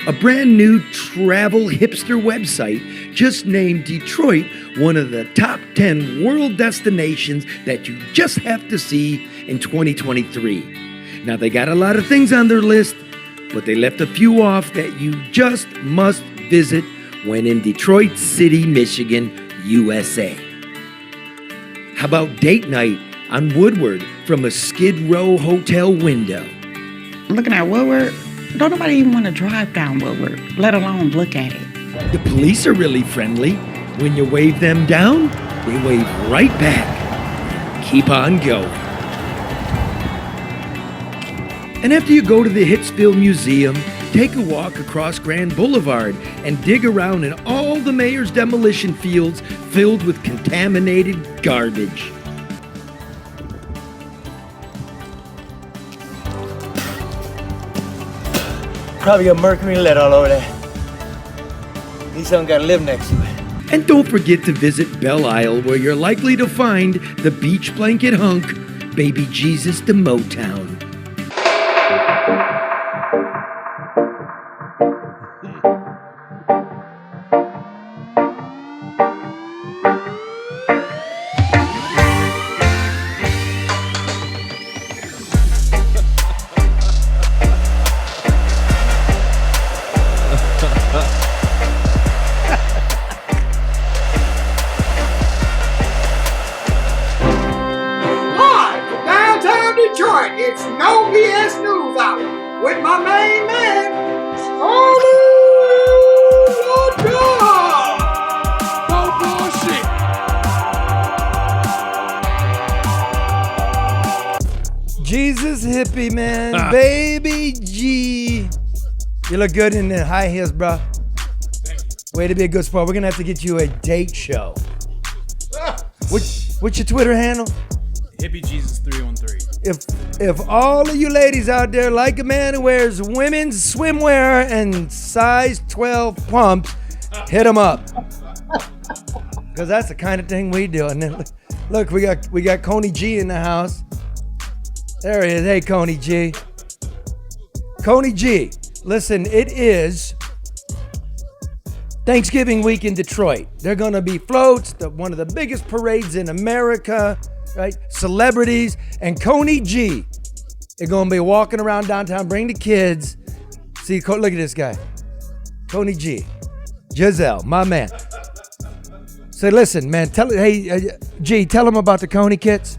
a brand new travel hipster website just named Detroit one of the top 10 world destinations that you just have to see in 2023. Now, they got a lot of things on their list, but they left a few off that you just must visit when in Detroit City, Michigan, USA. How about date night on Woodward from a Skid Row hotel window? Looking at Woodward, don't nobody even want to drive down Woodward, let alone look at it. The police are really friendly. When you wave them down, they wave right back. Keep on going. And after you go to the Hitsville Museum, take a walk across Grand Boulevard and dig around in all the mayor's demolition fields filled with contaminated garbage. Probably got mercury and lead all over there. Need something got to live next to it. And don't forget to visit Belle Isle, where you're likely to find the beach blanket hunk, Baby Jesus to Motown. It's No BS News Hour with my main man, Coney LeDuff. No bullshit. Jesus hippie, man. Baby G. You look good in the high heels, bro. Way to be a good sport. We're going to have to get you a date show. What's your Twitter handle? Hippie Jesus 313. If all of you ladies out there like a man who wears women's swimwear and size 12 pumps, hit him up. Because that's the kind of thing we do. And then look, we got Coney G in the house. There he is. Hey, Coney G. Coney G, listen, it is Thanksgiving week in Detroit. They're going to be floats, one of the biggest parades in America. Right? Celebrities, and Coney G is going to be walking around downtown, bring the kids. See, look at this guy. Coney G. Giselle, my man. Say, listen, man, G, tell them about the Coney kits.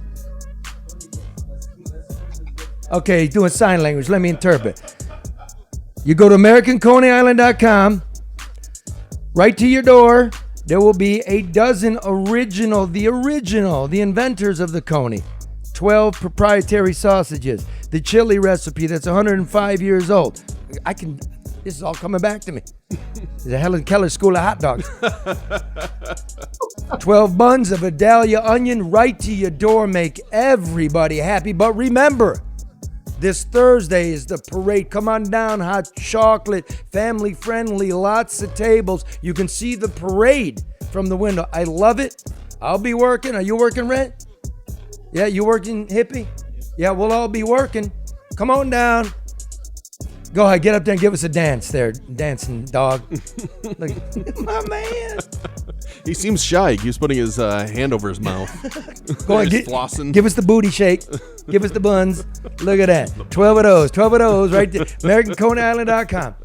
Okay, he's doing sign language. Let me interpret. You go to AmericanConeyIsland.com, right to your door. There will be a dozen the inventors of the Coney. 12 proprietary sausages. The chili recipe that's 105 years old. This is all coming back to me. The Helen Keller School of Hot Dogs. 12 buns of Vidalia onion right to your door. Make everybody happy. But remember, this Thursday is the parade. Come on down, hot chocolate, family friendly, lots of tables. You can see the parade from the window. I love it. I'll be working. Are you working, Rent? Yeah, you working, hippie? Yeah, we'll all be working. Come on down. Go ahead, get up there and give us a dance there, dancing dog. Look, my man. He seems shy. He keeps putting his hand over his mouth. Go ahead, flossing. Give us the booty shake. Give us the buns. Look at that. 12 of those right there. AmericanConeyIsland.com.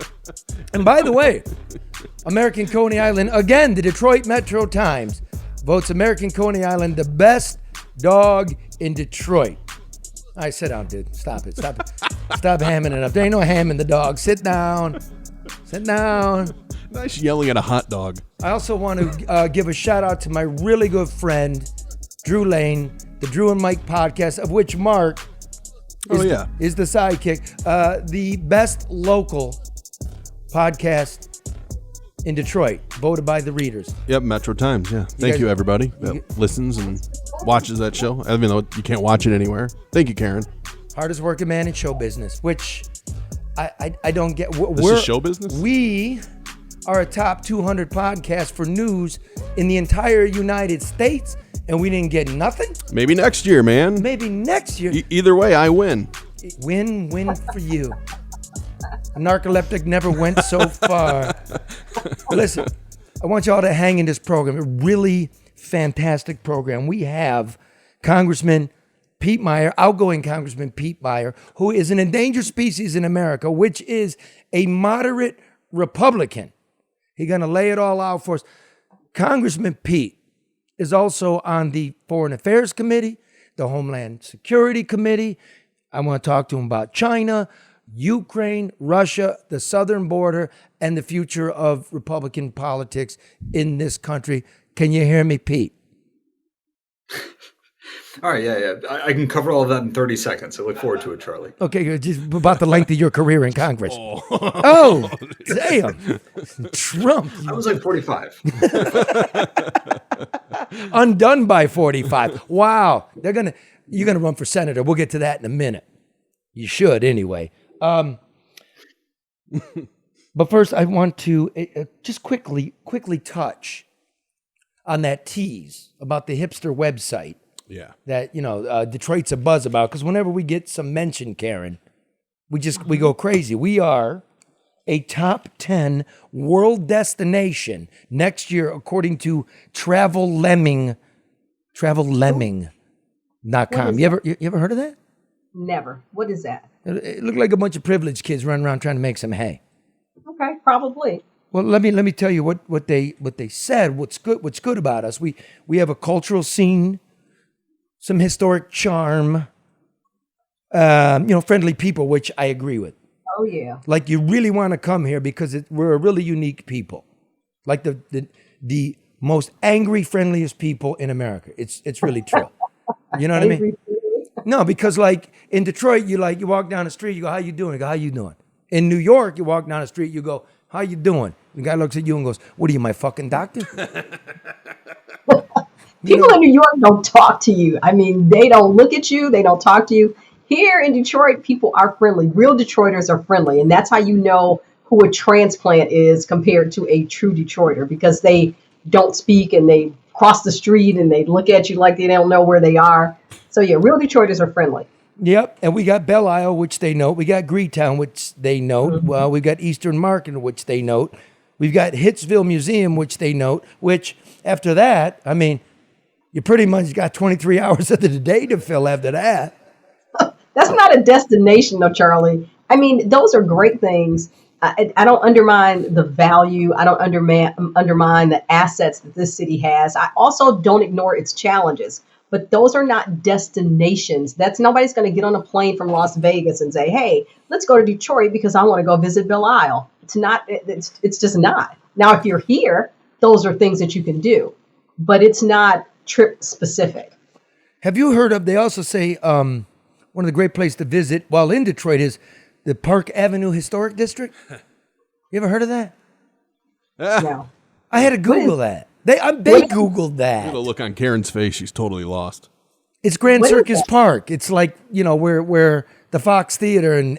And by the way, American Coney Island, again, the Detroit Metro Times votes American Coney Island the best dog in Detroit. All right, sit down, dude. Stop it. Stop hamming it up. There ain't no hamming the dog. Sit down. Sit down. Nice yelling at a hot dog. I also want to give a shout out to my really good friend, Drew Lane, the Drew and Mike podcast, of which Mark is the sidekick. The best local podcast in Detroit, voted by the readers. Yep, Metro Times, yeah. Thank you, everybody that listens and watches that show, even though you can't watch it anywhere. Thank you, Karen. Hardest working man in show business, which I don't get. This is show business? We are a top 200 podcast for news in the entire United States, and we didn't get nothing? Maybe next year, man. Maybe next year. Either way, I win. Win for you. A narcoleptic never went so far. But listen, I want y'all to hang in this program. A really fantastic program. We have Congressman Pete Meijer, outgoing Congressman Pete Meijer, who is an endangered species in America, which is a moderate Republican. He's going to lay it all out for us. Congressman Pete is also on the Foreign Affairs Committee, the Homeland Security Committee. I want to talk to him about China, Ukraine, Russia, the southern border, and the future of Republican politics in this country. Can you hear me, Pete? All right, yeah. I can cover all of that in 30 seconds. I look forward to it, Charlie. Okay, good. Just about the length of your career in Congress. Oh damn. Trump. I was like 45. Undone by 45. Wow. You're going to run for senator. We'll get to that in a minute. You should anyway. But first, I want to just quickly touch on that tease about the hipster website. Yeah. That, Detroit's a buzz about. Because whenever we get some mention, Karen, we go crazy. We are a top 10 world destination next year, according to TravelLemming.com. You ever heard of that? Never. What is that? It looked like a bunch of privileged kids running around trying to make some hay. Okay, probably. Well, let me tell you what they said. What's good about us? We have a cultural scene, some historic charm, friendly people, which I agree with. Oh yeah. Like you really want to come here because we're a really unique people, like the most angry, friendliest people in America. It's really true. You know what I mean? No, because like in Detroit, you walk down the street, you go, "How you doing?" You go, "How you doing?" In New York, you walk down the street, you go, "How you doing?" The guy looks at you and goes, "What are you, my fucking doctor?" People in New York don't talk to you. I mean, they don't look at you. They don't talk to you. Here in Detroit, people are friendly. Real Detroiters are friendly. And that's how you know who a transplant is compared to a true Detroiter, because they don't speak and they cross the street and they look at you like they don't know where they are. So yeah, real Detroiters are friendly. Yep, and we got Belle Isle, which they note. We got Greetown, which they note. Mm-hmm. Well, we've got Eastern Market, which they note. We've got Hitsville Museum, which they note, which after that, I mean, you pretty much got 23 hours of the day to fill after that. That's not a destination, though, Charlie. I mean, those are great things. I don't undermine the value. I don't undermine the assets that this city has. I also don't ignore its challenges. But those are not destinations. Nobody's going to get on a plane from Las Vegas and say, "Hey, let's go to Detroit because I want to go visit Belle Isle." It's not. It's just not. Now, if you're here, those are things that you can do, but it's not trip specific. Have you heard of? They also say one of the great places to visit while in Detroit is the Park Avenue Historic District. You ever heard of that? No. I had to Google that. They Googled that. The look on Karen's face, she's totally lost. It's Grand Circus Park. It's like, where the Fox Theater and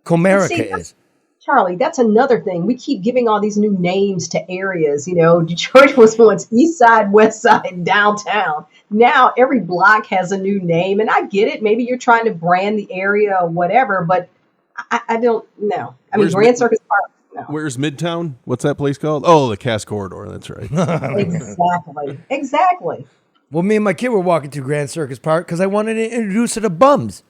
Comerica is. Charlie, that's another thing. We keep giving all these new names to areas. Detroit was once East Side, West Side, downtown. Now every block has a new name, and I get it. Maybe you're trying to brand the area or whatever, but I don't know. I mean, Grand Circus Park. No. Where's Midtown? What's that place called? Oh, the Cass Corridor. That's right. Exactly. Well, me and my kid were walking through Grand Circus Park because I wanted to introduce her to bums.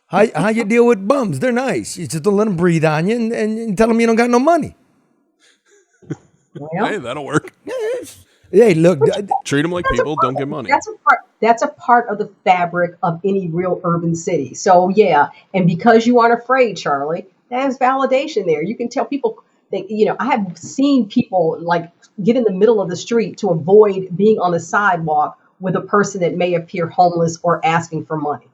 How you deal with bums? They're nice. You just don't let them breathe on you and tell them you don't got no money. Well, hey, that'll work. Hey, look. Treat them like people. Don't get money. That's a part of the fabric of any real urban city. So, yeah. And because you aren't afraid, Charlie, there's validation there. You can tell people that, I have seen people get in the middle of the street to avoid being on the sidewalk with a person that may appear homeless or asking for money.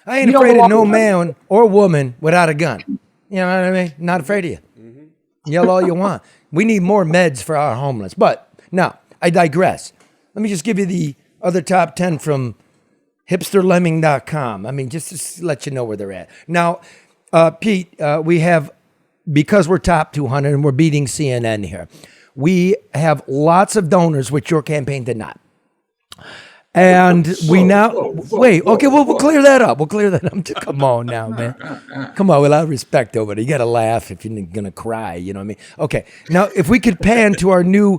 I ain't afraid of no man or woman without a gun. You know what I mean? Not afraid of you. Mm-hmm. Yell all you want. We need more meds for our homeless. But now, I digress. Let me just give you the other top 10 from hipsterlemming.com. I mean, just to let you know where they're at. Now, Pete, we have, because we're top 200 and we're beating CNN here, we have lots of donors, which your campaign did not. And we now wait. Okay, we'll clear that up. We'll clear that up. Come on now, man. Come on, with a lot of respect over there. You got to laugh if you're gonna cry. You know what I mean? Okay. Now, if we could pan to our new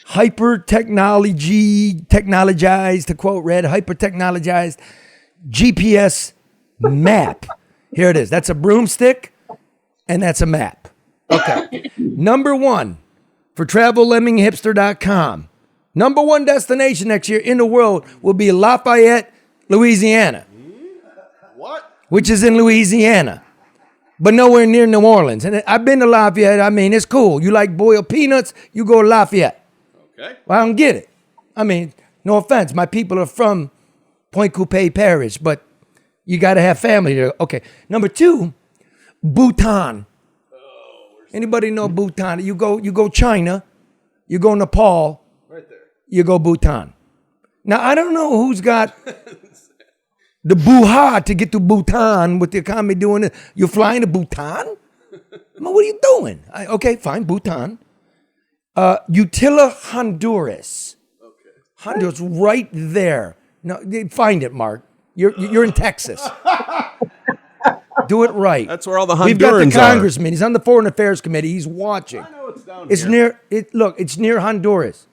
technologized, to quote Red, hyper technologized GPS map. Here it is. That's a broomstick, and that's a map. Okay. Number one for TravelLemmingHipster.com. Number one destination next year in the world will be Lafayette, Louisiana. What? Which is in Louisiana, but nowhere near New Orleans. And I've been to Lafayette. I mean, it's cool. You like boiled peanuts, you go to Lafayette. Okay. Well, I don't get it. I mean, no offense. My people are from Point Coupé Parish, but you got to have family there. Okay. Number two, Bhutan. Anybody know Bhutan? You go China, you go Nepal, you go Bhutan. Now, I don't know who's got the buha to get to Bhutan with the economy doing it. You're flying to Bhutan? What are you doing? Okay, fine, Bhutan. Utila, Honduras. Okay. Honduras, right there. No, find it, Mark. You're in Texas. Do it right. That's where all the Hondurans We've got the congressman. He's on the Foreign Affairs Committee. He's watching. I know it's down It's here. it's near Honduras.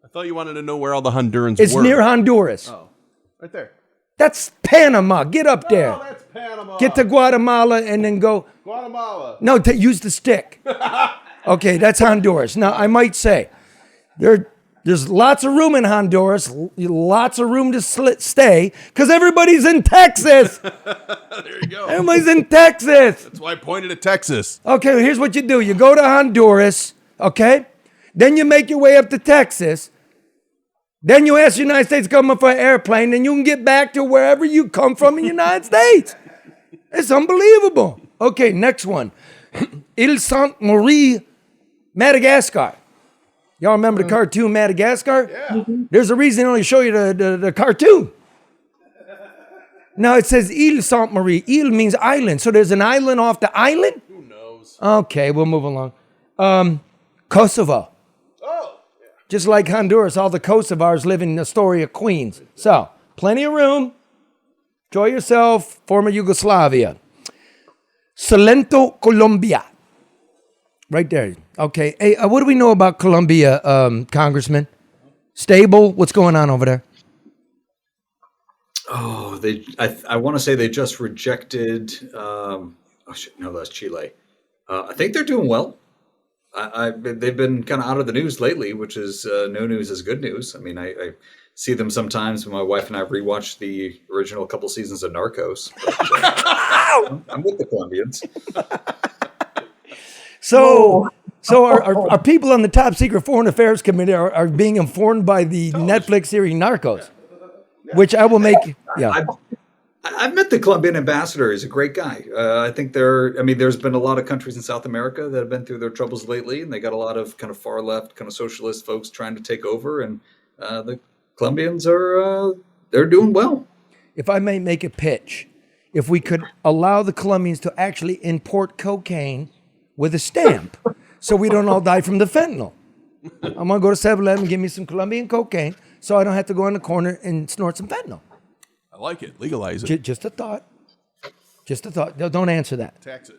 I thought you wanted to know where all the Hondurans It's were. near Honduras. Oh, right there. That's Panama. Get up there. Oh, that's Panama. Get to Guatemala and then go. Guatemala. No, use the stick. Okay, that's Honduras. Now, I might say, there's lots of room in Honduras, lots of room to stay, because everybody's in Texas. There you go. Everybody's in Texas. That's why I pointed at Texas. Okay, well, here's what you do. You go to Honduras, okay? Then you make your way up to Texas. Then you ask the United States government for an airplane, and you can get back to wherever you come from in the United States. It's unbelievable. Okay, next one. Ile Sainte Marie, Madagascar. Y'all remember the cartoon Madagascar? Yeah. There's a reason they only show you the cartoon. Now it says Ile Sainte Marie. Ile means island. So there's an island off the island? Who knows? Okay, we'll move along. Kosovo. Oh. Yeah. Just like Honduras, all the Kosovars live in Astoria, Queens. So, plenty of room. Enjoy yourself. Former Yugoslavia. Salento, Colombia. Right there. Okay. Hey, what do we know about Colombia, Congressman? Stable? What's going on over there? Oh, I want to say they just rejected. Oh shit, no, that's Chile. I think they're doing well. They've been kind of out of the news lately, which is no news is good news. I mean, I see them sometimes when my wife and I rewatch the original couple seasons of Narcos. But, I'm with the Colombians. So our people on the Top Secret Foreign Affairs Committee are being informed by the Netflix series Narcos, which I will make. Yeah. I've met the Colombian ambassador. He's a great guy. I think there's been a lot of countries in South America that have been through their troubles lately, and they got a lot of kind of far left, kind of socialist folks trying to take over, and the Colombians they're doing well. If I may make a pitch, if we could allow the Colombians to actually import cocaine with a stamp, so we don't all die from the fentanyl. I'm gonna go to 7-Eleven and give me some Colombian cocaine, so I don't have to go in the corner and snort some fentanyl. I like it. Legalize it. Just a thought. Just a thought. Don't answer that. Tax it.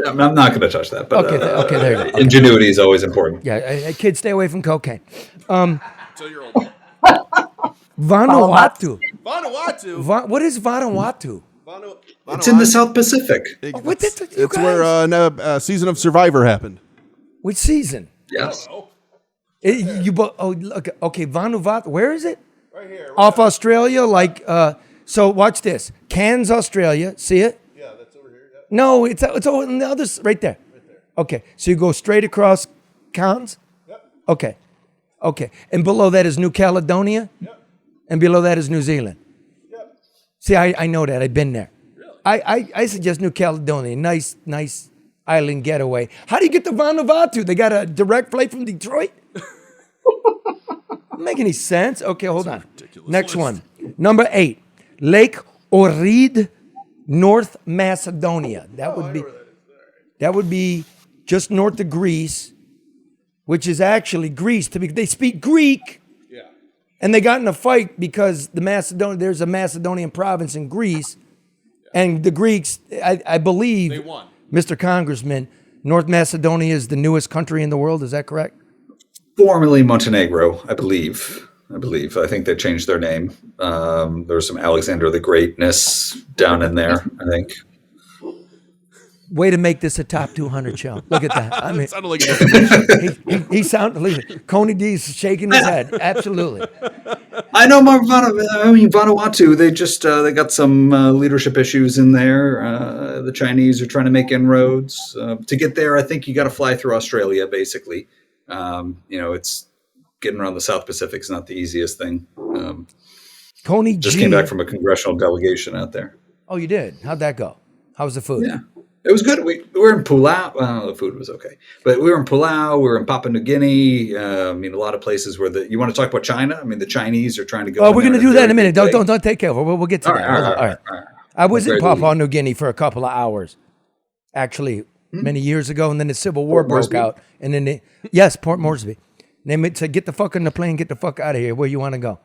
I'm not going to touch that. But Okay, there you go. Okay. Ingenuity is always important. Yeah, kids, stay away from cocaine. Until you're old. Vanuatu. Vanuatu. What is Vanuatu? It's in the South Pacific. What did you It's guys- where season of Survivor happened. Which season? Yes. Okay, Vanuatu. Where is it? Right here. Off Australia, so watch this. Cairns, Australia. See it? Yeah, that's over here. Yeah. No, it's over on the other right there. Okay, so you go straight across Cairns? Yep. Okay. And below that is New Caledonia? Yep. And below that is New Zealand. Yep. See, I know that. I've been there. Really? I suggest New Caledonia. Nice island getaway. How do you get to Vanuatu? They got a direct flight from Detroit? Doesn't make any sense. Okay, hold on. Next one. Number 8. Lake Ohrid, North Macedonia. That would be just north of Greece, which is actually Greece. They speak Greek. Yeah. And they got in a fight because there's a Macedonian province in Greece, and the Greeks, I believe, They won. Mr. Congressman, North Macedonia is the newest country in the world. Is that correct? Formerly Montenegro, I believe. I think they changed their name. There was some Alexander the Greatness down in there, I think. Way to make this a top 200 show. Look at that. I mean, It sounded like a defamation. he sounded. Coney D's shaking his head. Absolutely. I know Vanuatu. They got some leadership issues in there. The Chinese are trying to make inroads. To get there, I think you got to fly through Australia. Basically, it's getting around the South Pacific is not the easiest thing. Coney just G. came back from a congressional delegation out there. Oh, you did? How'd that go? How was the food? Yeah. It was good. We were in Palau. Well, the food was okay, but we were in Palau. We were in Papua New Guinea. A lot of places where you want to talk about China. The Chinese are trying to go. Oh, we're going to do that in a minute. Don't take care of it. We'll get to that. All right. I was in Papua New Guinea for a couple of hours, actually, many years ago, and then the Civil War broke out. And then Port Moresby. And they said, "Get the fuck on the plane. Get the fuck out of here. Where you want to go?"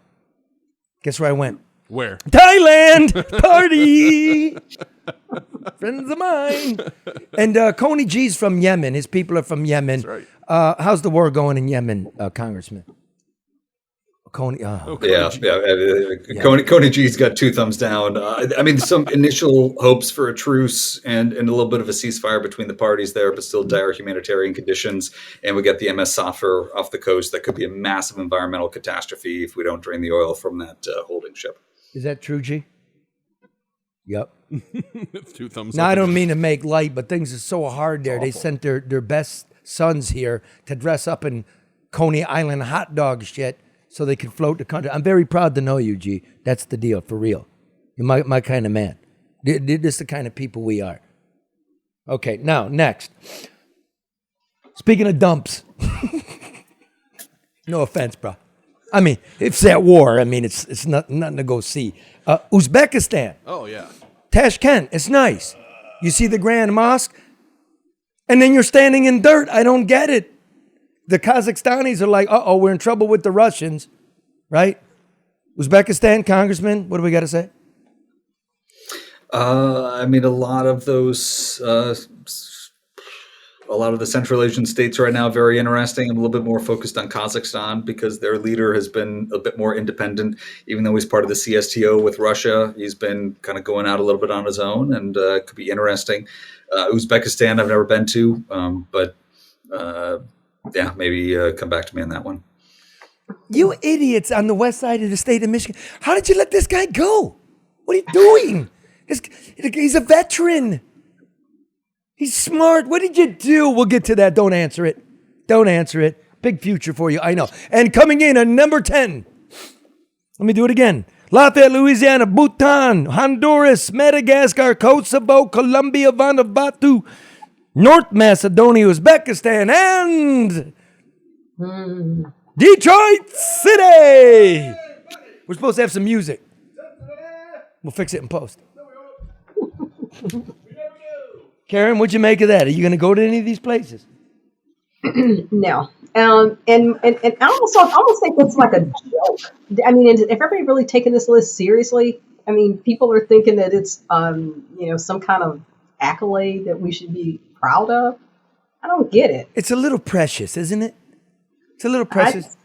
Guess where I went? Where? Thailand party. Friends of mine. And Coney G's from Yemen. His people are from Yemen. That's right. How's the war going in Yemen, Congressman? Coney. Coney G's got two thumbs down. Some initial hopes for a truce and a little bit of a ceasefire between the parties there, but still dire humanitarian conditions. And we got the MS Safar off the coast. That could be a massive environmental catastrophe if we don't drain the oil from that holding ship. Is that true, G? Yep. Two thumbs Now, up. I don't mean to make light, but things are so hard there. They sent their best sons here to dress up in Coney Island hot dog shit so they could float the country. I'm very proud to know you, G. That's the deal, for real. You're my kind of man. This is the kind of people we are. Okay, now, next. Speaking of dumps. No offense, bro. It's at war. It's nothing to go see. Uzbekistan. Oh, yeah. Tashkent, it's nice. You see the Grand Mosque, and then you're standing in dirt. I don't get it. The Kazakhstanis are like, we're in trouble with the Russians, right? Uzbekistan, Congressman, what do we got to say? A lot of those, a lot of the Central Asian states right now, very interesting. I'm a little bit more focused on Kazakhstan because their leader has been a bit more independent, even though he's part of the CSTO with Russia. He's been kind of going out a little bit on his own, and could be interesting. Uzbekistan, I've never been to, but maybe come back to me on that one. You idiots on the west side of the state of Michigan. How did you let this guy go? What are you doing? He's a veteran. He's smart. What did you do? We'll get to that. Don't answer it. Big future for you, I know. And coming in at number 10. Let me do it again. Lafayette, Louisiana, Bhutan, Honduras, Madagascar, Kosovo, Colombia, Vanuatu, North Macedonia, Uzbekistan, and Detroit City. We're supposed to have some music. We'll fix it in post. Karen, what'd you make of that? Are you going to go to any of these places? No. And I almost think it's like a joke. If everybody really taking this list seriously, people are thinking that it's, some kind of accolade that we should be proud of. I don't get it. It's a little precious, isn't it? It's a little precious.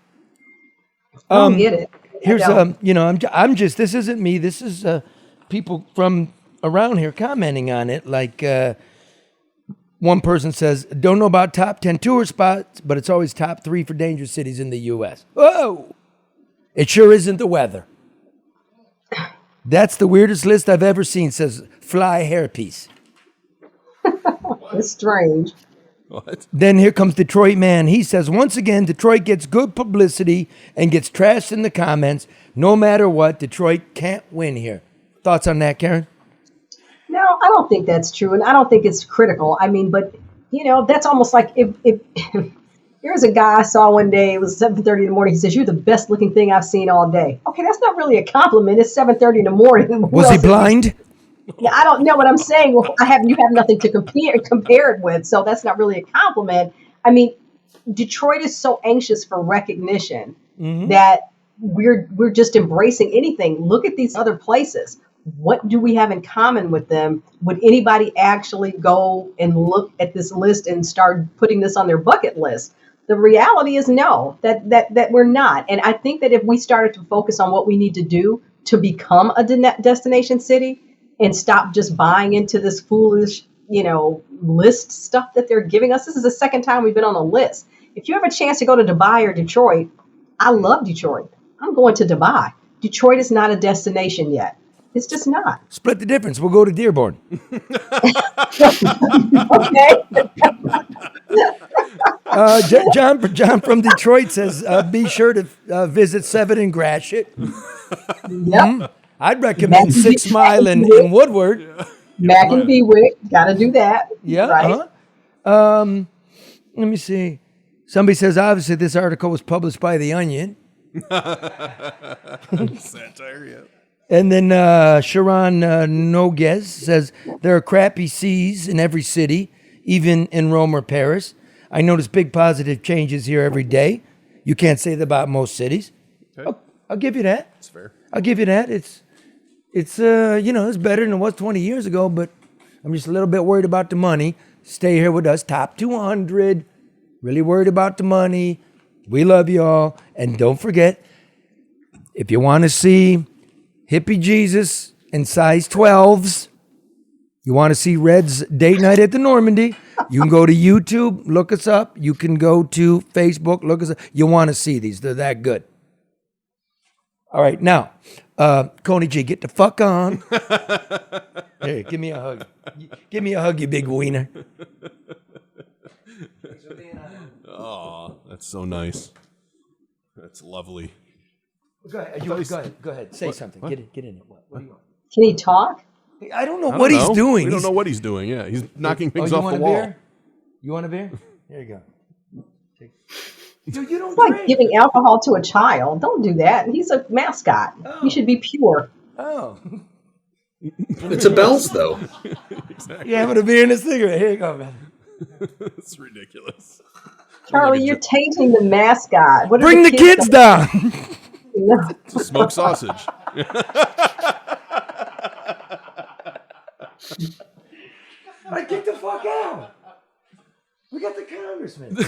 I don't get it. Here's, I'm just, this isn't me. This is people from around here commenting on it. Like, one person says, don't know about top 10 tour spots, but it's always top 3 for dangerous cities in the U.S. Whoa! It sure isn't the weather. That's the weirdest list I've ever seen, says Fly Hairpiece. It's strange. What? Then here comes Detroit Man. He says, once again, Detroit gets good publicity and gets trashed in the comments. No matter what, Detroit can't win here. Thoughts on that, Karen? No, I don't think that's true, and I don't think it's critical. But that's almost like if here's a guy I saw one day. It was 7:30 in the morning. He says, "You're the best looking thing I've seen all day." Okay, that's not really a compliment. It's 7:30 in the morning. Was he blind? Yeah, I don't know what I'm saying. Well, you have nothing to compare it with, so that's not really a compliment. Detroit is so anxious for recognition that we're just embracing anything. Look at these other places. What do we have in common with them? Would anybody actually go and look at this list and start putting this on their bucket list? The reality is no, that we're not. And I think that if we started to focus on what we need to do to become a destination city and stop just buying into this foolish, list stuff that they're giving us. This is the second time we've been on a list. If you have a chance to go to Dubai or Detroit, I love Detroit. I'm going to Dubai. Detroit is not a destination yet. It's just not. Split the difference. We'll go to Dearborn. Okay. John from Detroit says, be sure to visit 7 and Gratiot. Yep. I'd recommend 6 Mile and Woodward. Mac and Bewick, got to do that. Yeah. Right. Let me see. Somebody says, obviously, this article was published by The Onion. Satire, yeah. And then Sharon Noguez says, there are crappy C's in every city, even in Rome or Paris. I notice big positive changes here every day. You can't say that about most cities. Okay. I'll give you that. That's fair. I'll give you that. It's it's better than it was 20 years ago, but I'm just a little bit worried about the money. Stay here with us, top 200. Really worried about the money. We love y'all. And don't forget, if you want to see Hippie Jesus in size 12s, you want to see Red's date night at the Normandy, you can go to YouTube, look us up. You can go to Facebook, look us up. You want to see these. They're that good. All right, now, Coney G, get the fuck on. Here, give me a hug. Give me a hug, you big wiener. Oh, that's so nice. That's lovely. Go ahead. Say something. What? Get in it. What do you want? Can he talk? I don't know what he's doing. We don't know what he's doing. Yeah, he's knocking things you off want the a wall. beer? You want a beer? There you go. Dude, you don't It's like drink. giving alcohol to a child. Don't do that. He's a mascot. Oh. He should be pure. Oh. It's a Bell's, though. Exactly. Yeah, having a beer and a cigarette. Here you go, man. It's ridiculous. Charlie, you're tainting the mascot. What are Bring the kids down. No. It's a smoked sausage. Like, get the fuck out. We got the congressman. Is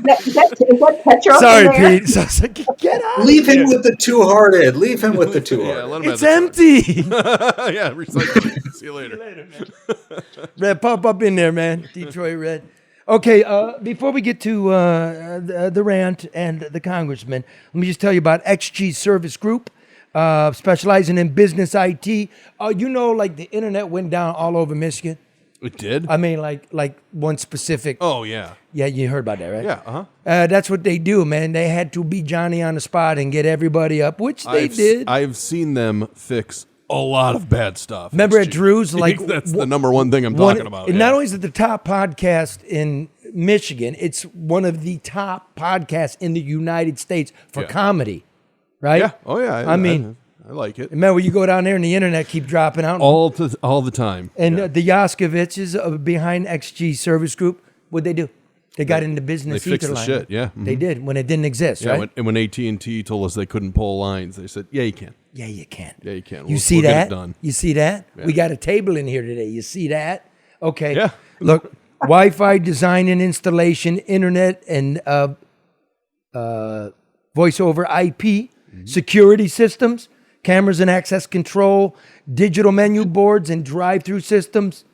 that Petra Sorry, in there? Pete. So, get out. Leave him with the two-hearted. Leave him with the two-hearted. Yeah, let him It's have the empty. time. Yeah, recycle it. See you later. Red, pop up in there, man. Detroit Red. Okay, before we get to the rant and the congressman, let me just tell you about XG Service Group, specializing in business IT. Like the internet went down all over Michigan. It did? I mean, like one specific. Oh, yeah. Yeah, you heard about that, right? Yeah, uh-huh. That's what they do, man. They had to be Johnny on the spot and get everybody up, which they did. I've seen them fix a lot of bad stuff. Remember at Drew's, like that's the number one thing I'm talking about. Not only is it the top podcast in Michigan, it's one of the top podcasts in the United States for comedy, right? Yeah. Oh, yeah. I mean, I like it. remember you go down there and the internet keep dropping out. All the time. And the Yaskoviches behind XG Service Group, what'd they do? They got into business. They fixed the Etherline. shit, yeah. Mhm. They did when it didn't exist, Yeah, right? when AT&T told us they couldn't pull lines, they said, yeah, you can. Yeah, you can. Yeah, you can. You see we'll that? Get it done. You see that? Yeah. We got a table in here today. You see that? Okay. Yeah. Look, Wi-Fi design and installation, internet and voice over IP, security systems, cameras and access control, digital menu boards and drive-through systems,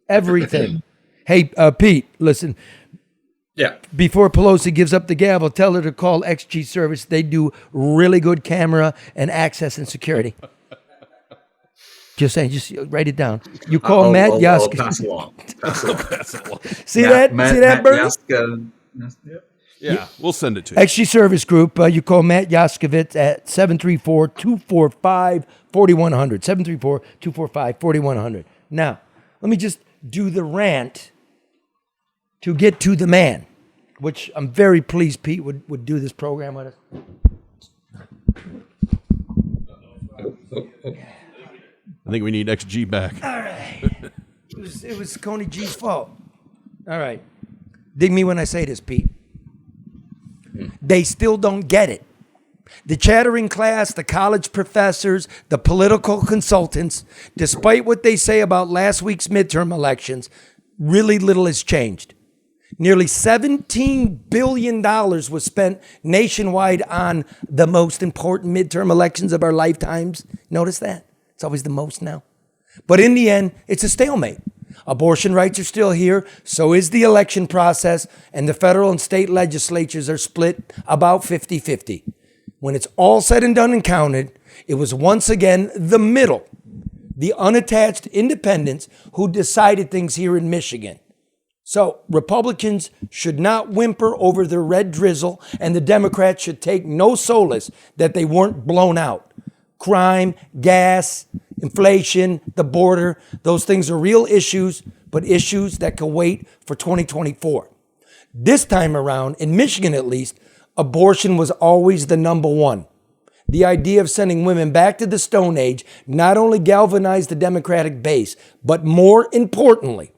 everything. Hey, Pete, listen. Yeah. Before Pelosi gives up the gavel, tell her to call XG Service. They do really good camera and access and security. Just saying, just write it down. You call Matt I'll Yaska. pass along. See that, Bert? Yaska. Yeah, we'll send it to you. XG Service Group, you call Matt Yaskovitz at 734-245-4100. 734-245-4100. Now, let me just do the rant to get to the man, which I'm very pleased Pete would do this program with us. I think we need XG back. All right. It was Coney G's fault. All right. Dig me when I say this, Pete. They still don't get it. The chattering class, the college professors, the political consultants, despite what they say about last week's midterm elections, really little has changed. Nearly $17 billion was spent nationwide on the most important midterm elections of our lifetimes. Notice that? It's always the most now. But in the end, it's a stalemate. Abortion rights are still here, so is the election process, and the federal and state legislatures are split about 50-50. When it's all said and done and counted, it was once again the middle, the unattached independents who decided things here in Michigan. So Republicans should not whimper over their red drizzle, and the Democrats should take no solace that they weren't blown out. Crime, gas, inflation, the border, those things are real issues, but issues that can wait for 2024. This time around, in Michigan at least, abortion was always the number one. The idea of sending women back to the Stone Age not only galvanized the Democratic base, but more importantly,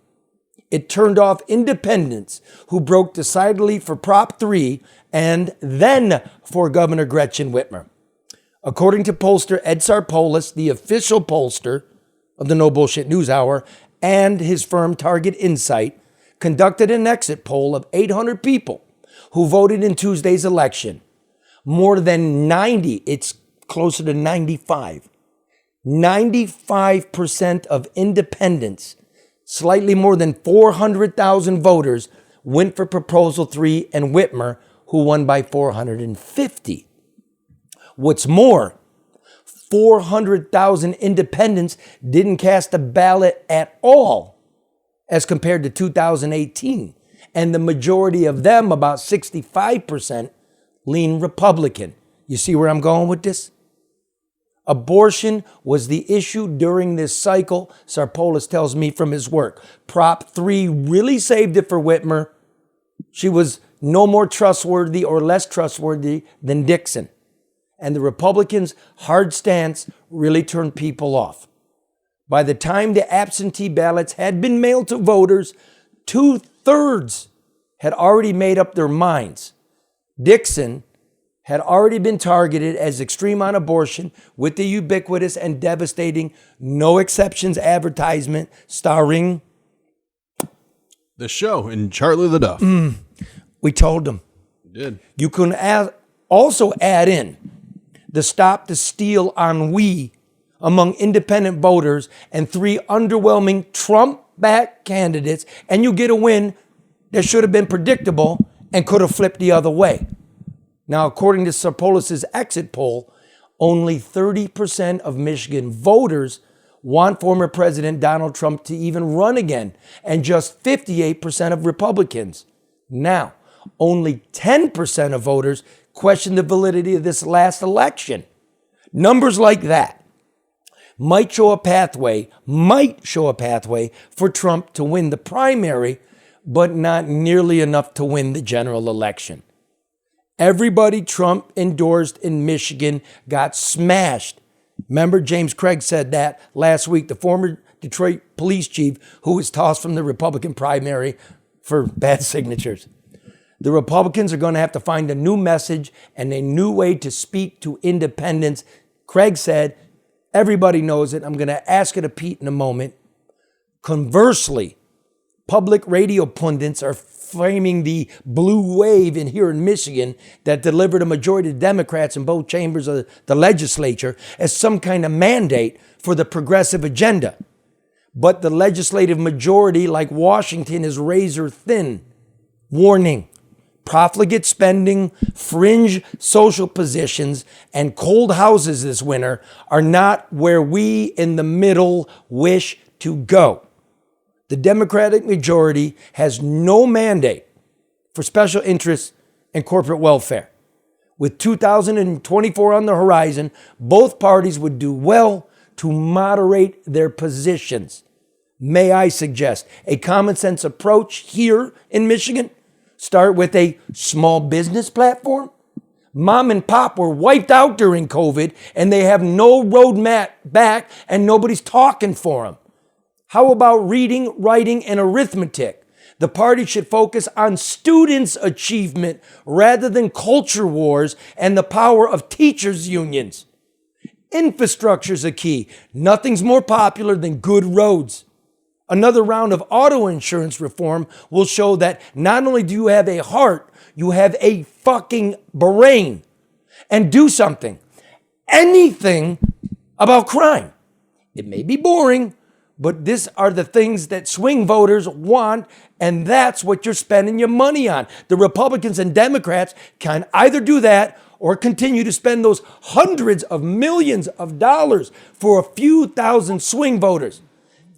it turned off independents who broke decidedly for Prop 3 and then for Governor Gretchen Whitmer. According to pollster Ed Sarpolis, the official pollster of the No Bullshit News Hour, and his firm Target Insight, conducted an exit poll of 800 people who voted in Tuesday's election. More than 90, it's closer to 95. 95% of independents, slightly more than 400,000 voters, went for Proposal 3 and Whitmer, who won by 450. What's more, 400,000 independents didn't cast a ballot at all as compared to 2018. And the majority of them, about 65%, lean Republican. You see where I'm going with this? Abortion was the issue during this cycle, Sarpolis tells me from his work. Prop 3 really saved it for Whitmer. She was no more trustworthy or less trustworthy than Dixon. And the Republicans' hard stance really turned people off. By the time the absentee ballots had been mailed to voters, 2/3 had already made up their minds. Dixon had already been targeted as extreme on abortion with the ubiquitous and devastating No Exceptions advertisement starring the show and Charlie LeDuff. We told them. You did. You can also add in the Stop the Steal ennui among independent voters and 3 underwhelming Trump-backed candidates, and you get a win that should have been predictable and could have flipped the other way. Now, according to Sarpolis' exit poll, only 30% of Michigan voters want former President Donald Trump to even run again, and just 58% of Republicans. Now, only 10% of voters question the validity of this last election. Numbers like that might show a pathway for Trump to win the primary, but not nearly enough to win the general election. Everybody Trump endorsed in Michigan got smashed. Remember, James Craig said that last week, the former Detroit police chief who was tossed from the Republican primary for bad signatures. The Republicans are going to have to find a new message and a new way to speak to independents. Craig said, everybody knows it. I'm going to ask it to Pete in a moment. Conversely, public radio pundits are framing the blue wave here in Michigan that delivered a majority of Democrats in both chambers of the legislature as some kind of mandate for the progressive agenda. But the legislative majority, like Washington, is razor thin. Warning: profligate spending, fringe social positions, and cold houses this winter are not where we in the middle wish to go. The Democratic majority has no mandate for special interests and corporate welfare. With 2024 on the horizon, both parties would do well to moderate their positions. May I suggest a common sense approach here in Michigan? Start with a small business platform. Mom and pop were wiped out during COVID and they have no roadmap back and nobody's talking for them. How about reading, writing, and arithmetic? The party should focus on students' achievement rather than culture wars and the power of teachers' unions. Infrastructure's a key. Nothing's more popular than good roads. Another round of auto insurance reform will show that not only do you have a heart, you have a fucking brain. And do something, anything about crime. It may be boring, but these are the things that swing voters want, and that's what you're spending your money on. The Republicans and Democrats can either do that or continue to spend those hundreds of millions of dollars for a few thousand swing voters.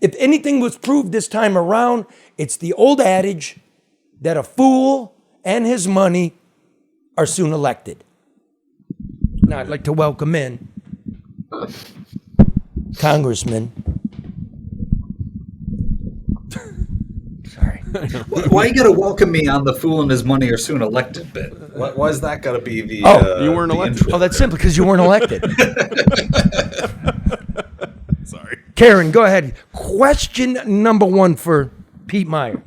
If anything was proved this time around, it's the old adage that a fool and his money are soon elected. Now I'd like to welcome in Congressman. Sorry. Why you gotta welcome me on the fool and his money are soon elected bit? Why is that gotta be the? You weren't the elected. intro Oh, that's there? simple because you weren't elected. Sorry. Karen, go ahead. Question number 1 for Pete Meijer.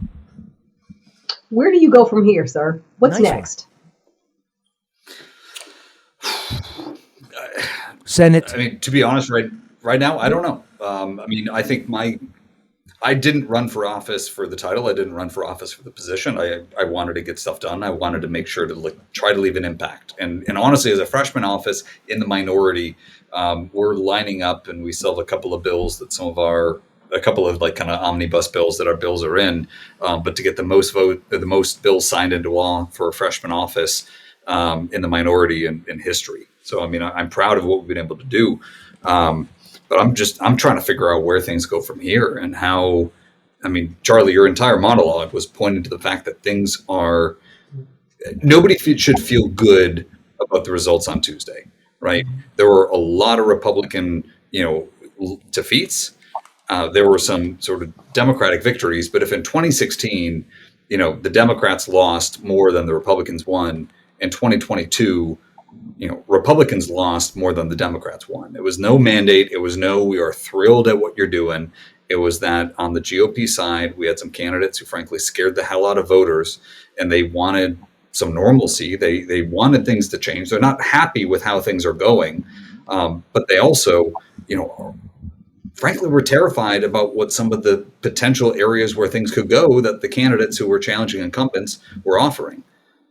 Where do you go from here, sir? What's Nice one. next? Senate. I mean, to be honest, right now, I don't know. I mean, I think I didn't run for office for the title. I didn't run for office for the position. I wanted to get stuff done. I wanted to make sure to try to leave an impact. And honestly, as a freshman office in the minority, we're lining up, and we still have a couple of bills that a couple of like kind of omnibus bills that our bills are in. But to get the most bills signed into law for a freshman office in the minority in history. So, I mean, I'm proud of what we've been able to do. But I'm trying to figure out where things go from here and how, I mean, Charlie, your entire monologue was pointing to the fact that nobody should feel good about the results on Tuesday, right? There were a lot of Republican, defeats. There were some sort of Democratic victories, but if in 2016, the Democrats lost more than the Republicans won, in 2022, Republicans lost more than the Democrats won. It was no mandate. It was no, we are thrilled at what you're doing. It was that on the GOP side, we had some candidates who frankly scared the hell out of voters, and they wanted some normalcy. They wanted things to change. They're not happy with how things are going. But they also, frankly, were terrified about what some of the potential areas where things could go that the candidates who were challenging incumbents were offering.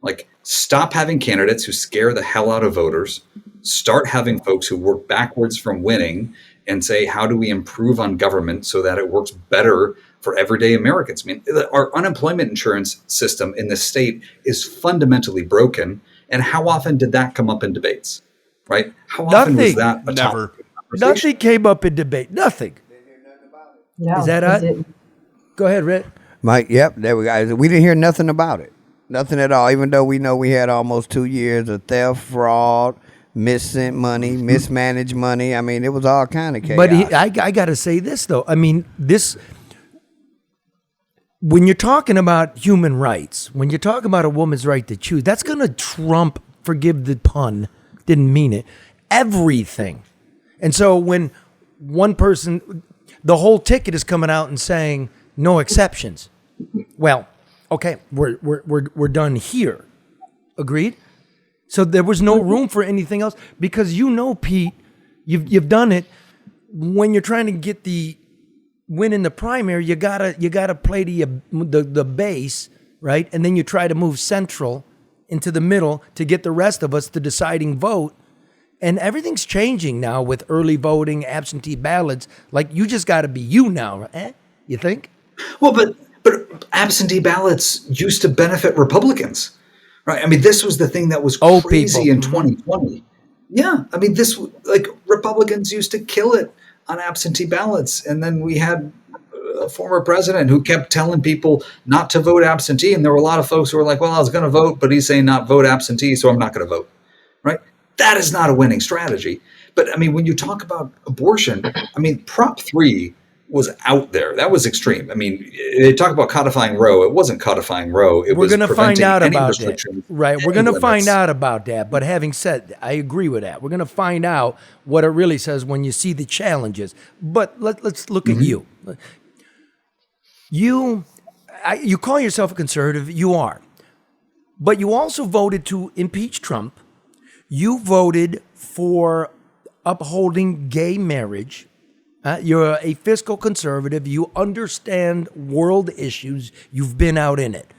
Like, stop having candidates who scare the hell out of voters. Start having folks who work backwards from winning and say, how do we improve on government so that it works better for everyday Americans? I mean, our unemployment insurance system in this state is fundamentally broken. And how often did that come up in debates, right? How often was that a Never. topic? Nothing came up in debate. Nothing. No, Is that it it? didn't. Go ahead, Rick. Mike, yep, there we go. We didn't hear nothing about it. Nothing at all, even though we know we had almost 2 years of theft, fraud, missent money, mismanaged money. I mean, it was all kind of chaos. But I got to say this, though. I mean, when you're talking about human rights, when you're talking about a woman's right to choose, that's going to trump, forgive the pun, didn't mean it, everything. And so when one person, the whole ticket is coming out and saying no exceptions. Well, okay, we're done here. Agreed? So there was no room for anything else because Pete, you've done it. When you're trying to get the win in the primary, you gotta play the base, right? And then you try to move central into the middle to get the rest of us the deciding vote. And everything's changing now with early voting, absentee ballots. Like, you just got to be you now, you think? Well, but absentee ballots used to benefit Republicans, right? I mean, this was the thing that was crazy in 2020. Yeah, I mean, Republicans used to kill it on absentee ballots, and then we had a former president who kept telling people not to vote absentee, and there were a lot of folks who were like, "Well, I was going to vote, but he's saying not vote absentee, so I'm not going to vote." Right? That is not a winning strategy. But I mean, when you talk about abortion, I mean, Prop 3 was out there. That was extreme. I mean, they talk about codifying Roe. It wasn't codifying Roe. We're going to find out about that. Right. We're going to limits. find out about that. But having said that, I agree with that. We're going to find out what it really says when you see the challenges. But let's look at you. You, you call yourself a conservative, you are. But you also voted to impeach Trump. You voted for upholding gay marriage. You're a fiscal conservative. You understand world issues. You've been out in it.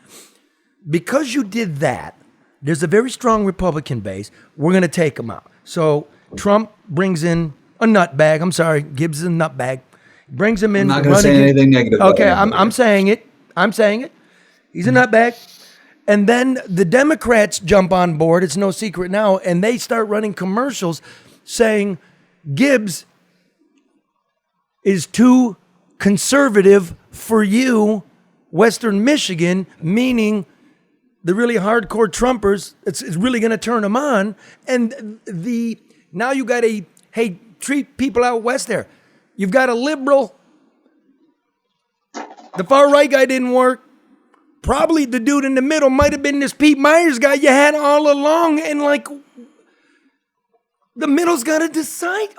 Because you did that, there's a very strong Republican base. We're going to take them out. So Trump brings in a nutbag. I'm sorry, Gibbs is a nutbag. Brings him in. I'm not going to say anything negative. Okay, I'm saying it. I'm saying it. He's a nutbag. And then the Democrats jump on board. It's no secret now. And they start running commercials saying Gibbs is too conservative for you, Western Michigan, meaning the really hardcore Trumpers, it's really going to turn them on. And now you got hey, treat people out west there. You've got a liberal. The far right guy didn't work. Probably the dude in the middle might have been this Pete Meijer guy you had all along. And like, the middle's got to decide.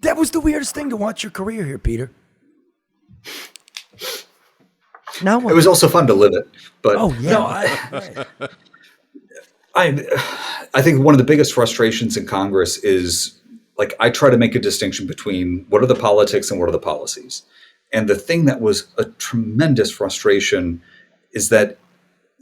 That was the weirdest thing to watch your career here, Peter. Now what? It was also fun to live it, but I think one of the biggest frustrations in Congress is, like, I try to make a distinction between what are the politics and what are the policies. And the thing that was a tremendous frustration is that,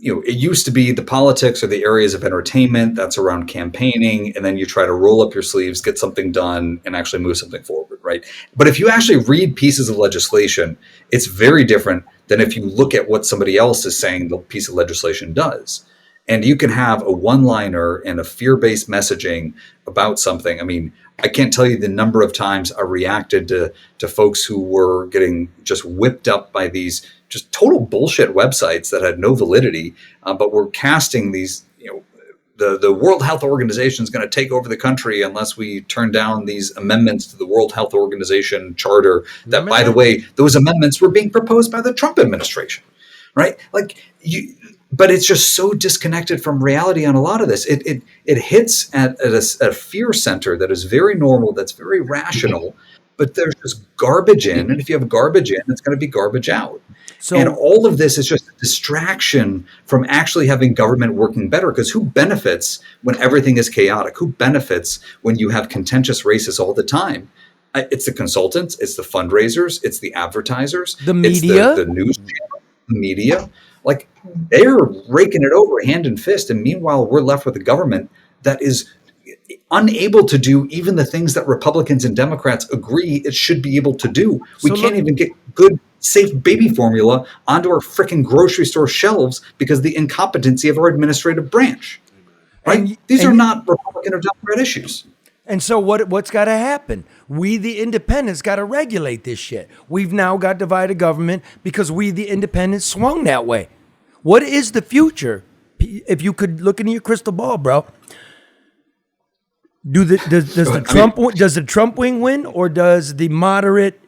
it used to be the politics are the areas of entertainment that's around campaigning, and then you try to roll up your sleeves, get something done, and actually move something forward, right? But if you actually read pieces of legislation, it's very different than if you look at what somebody else is saying the piece of legislation does. And you can have a one-liner and a fear-based messaging about something. I mean, I can't tell you the number of times I reacted to folks who were getting just whipped up by these just total bullshit websites that had no validity, but were casting these, the World Health Organization is going to take over the country unless we turn down these amendments to the World Health Organization charter. That, by the way, those amendments were being proposed by the Trump administration, right? But it's just so disconnected from reality on a lot of this. It hits at a fear center that is very normal, that's very rational, but there's just garbage in. And if you have garbage in, it's going to be garbage out. And all of this is just a distraction from actually having government working better. Because who benefits when everything is chaotic? Who benefits when you have contentious races all the time? It's the consultants, it's the fundraisers, it's the advertisers, the media, it's the news channel, the media. Like, they're raking it over hand and fist. And meanwhile, we're left with a government that is unable to do even the things that Republicans and Democrats agree it should be able to do. We can't even get good, safe baby formula onto our freaking grocery store shelves because of the incompetency of our administrative branch. Right? These are not Republican or Democrat issues. And so what's got to happen? We, the independents, got to regulate this shit. We've now got divided government because we, the independents, swung that way. What is the future? If you could look into your crystal ball, bro. Does the Trump wing win, or does the moderate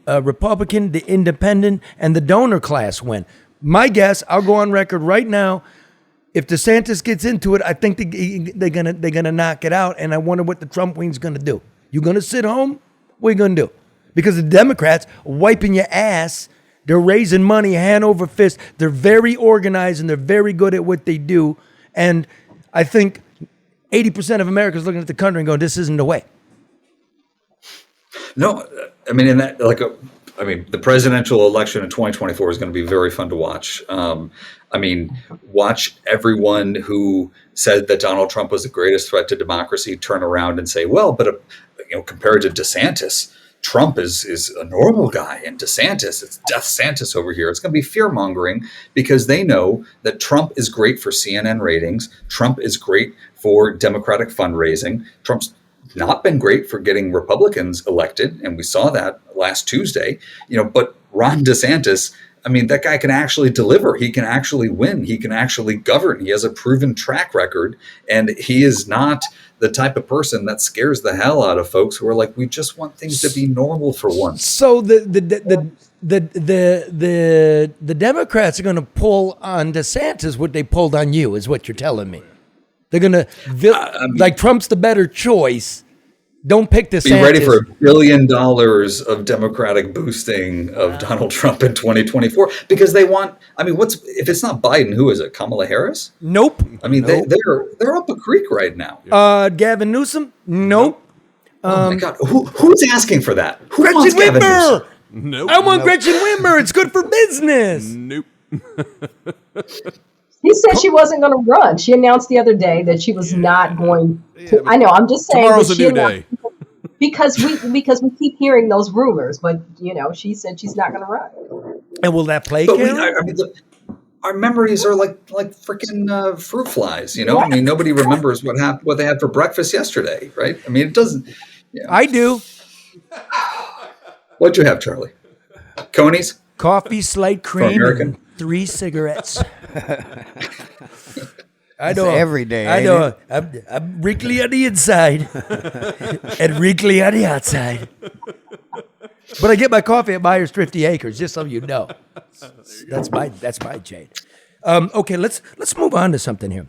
Republican, the independent, and the donor class win? My guess, I'll go on record right now. If DeSantis gets into it, I think they're gonna knock it out, and I wonder what the Trump wing's gonna do. You gonna sit home? What are you gonna do? Because the Democrats are wiping your ass. They're raising money hand over fist. They're very organized and they're very good at what they do. And I think 80% of Americans looking at the country and going, "This isn't the way." No, I mean, the presidential election in 2024 is going to be very fun to watch. Watch everyone who said that Donald Trump was the greatest threat to democracy turn around and say, well, but compared to DeSantis, Trump is a normal guy, and DeSantis, it's Death Santis over here. It's going to be fear-mongering because they know that Trump is great for CNN ratings. Trump is great for Democratic fundraising. Trump's not been great for getting Republicans elected, and we saw that last Tuesday. But Ron DeSantis, that guy can actually deliver. He can actually win. He can actually govern. He has a proven track record, and he is not the type of person that scares the hell out of folks who are like, we just want things to be normal for once. So the Democrats are going to pull on DeSantis what they pulled on you, is what you're telling me. They're going to like Trump's the better choice, Don't pick DeSantis. Be ready for $1 billion of Democratic boosting of Donald Trump in 2024 because they want. I mean, if it's not Biden? Who is it? Kamala Harris? Nope. I mean, they're up a creek right now. Gavin Newsom? Nope. Oh my God, who's asking for that? Who Gretchen wants Gavin Whitmer. Newsom? Nope. I want Gretchen Whitmer. It's good for business. Nope. He said she wasn't going to run. She announced the other day that she was not going to. I know. I'm just saying. Tomorrow's that a she new day. because we keep hearing those rumors, but she said she's not going to run. And will that play? But our memories are like freaking fruit flies. What? I mean, nobody remembers what they had for breakfast yesterday, right? I mean, it doesn't. I do. What'd you have, Charlie? Coney's? Coffee, slight cream, American? and 3 cigarettes. I That's know every day. I ain't know. it? I'm wrinkly on the inside and wrinkly on the outside. But I get my coffee at Meijer's Thrifty Acres, just so you know. That's my chain. Okay, let's move on to something here.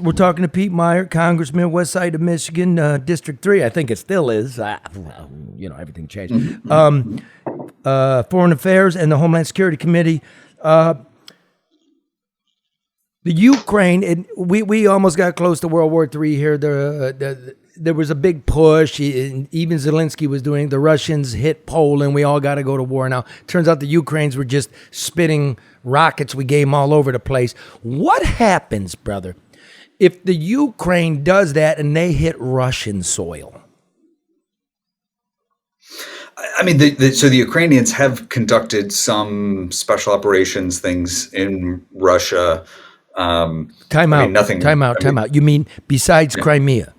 We're talking to Pete Meijer, Congressman, West Side of Michigan, District 3. I think it still is. Everything changed. Foreign Affairs and the Homeland Security Committee. The Ukraine, we almost got close to World War III here. There was a big push. Even Zelensky was doing. The Russians hit Poland. We all got to go to war now. Turns out the Ukrainians were just spitting rockets. We gave them all over the place. What happens, brother, if the Ukraine does that and they hit Russian soil? I mean, so the Ukrainians have conducted some special operations things in Russia. Time out. Nothing. Time out. You mean besides Crimea?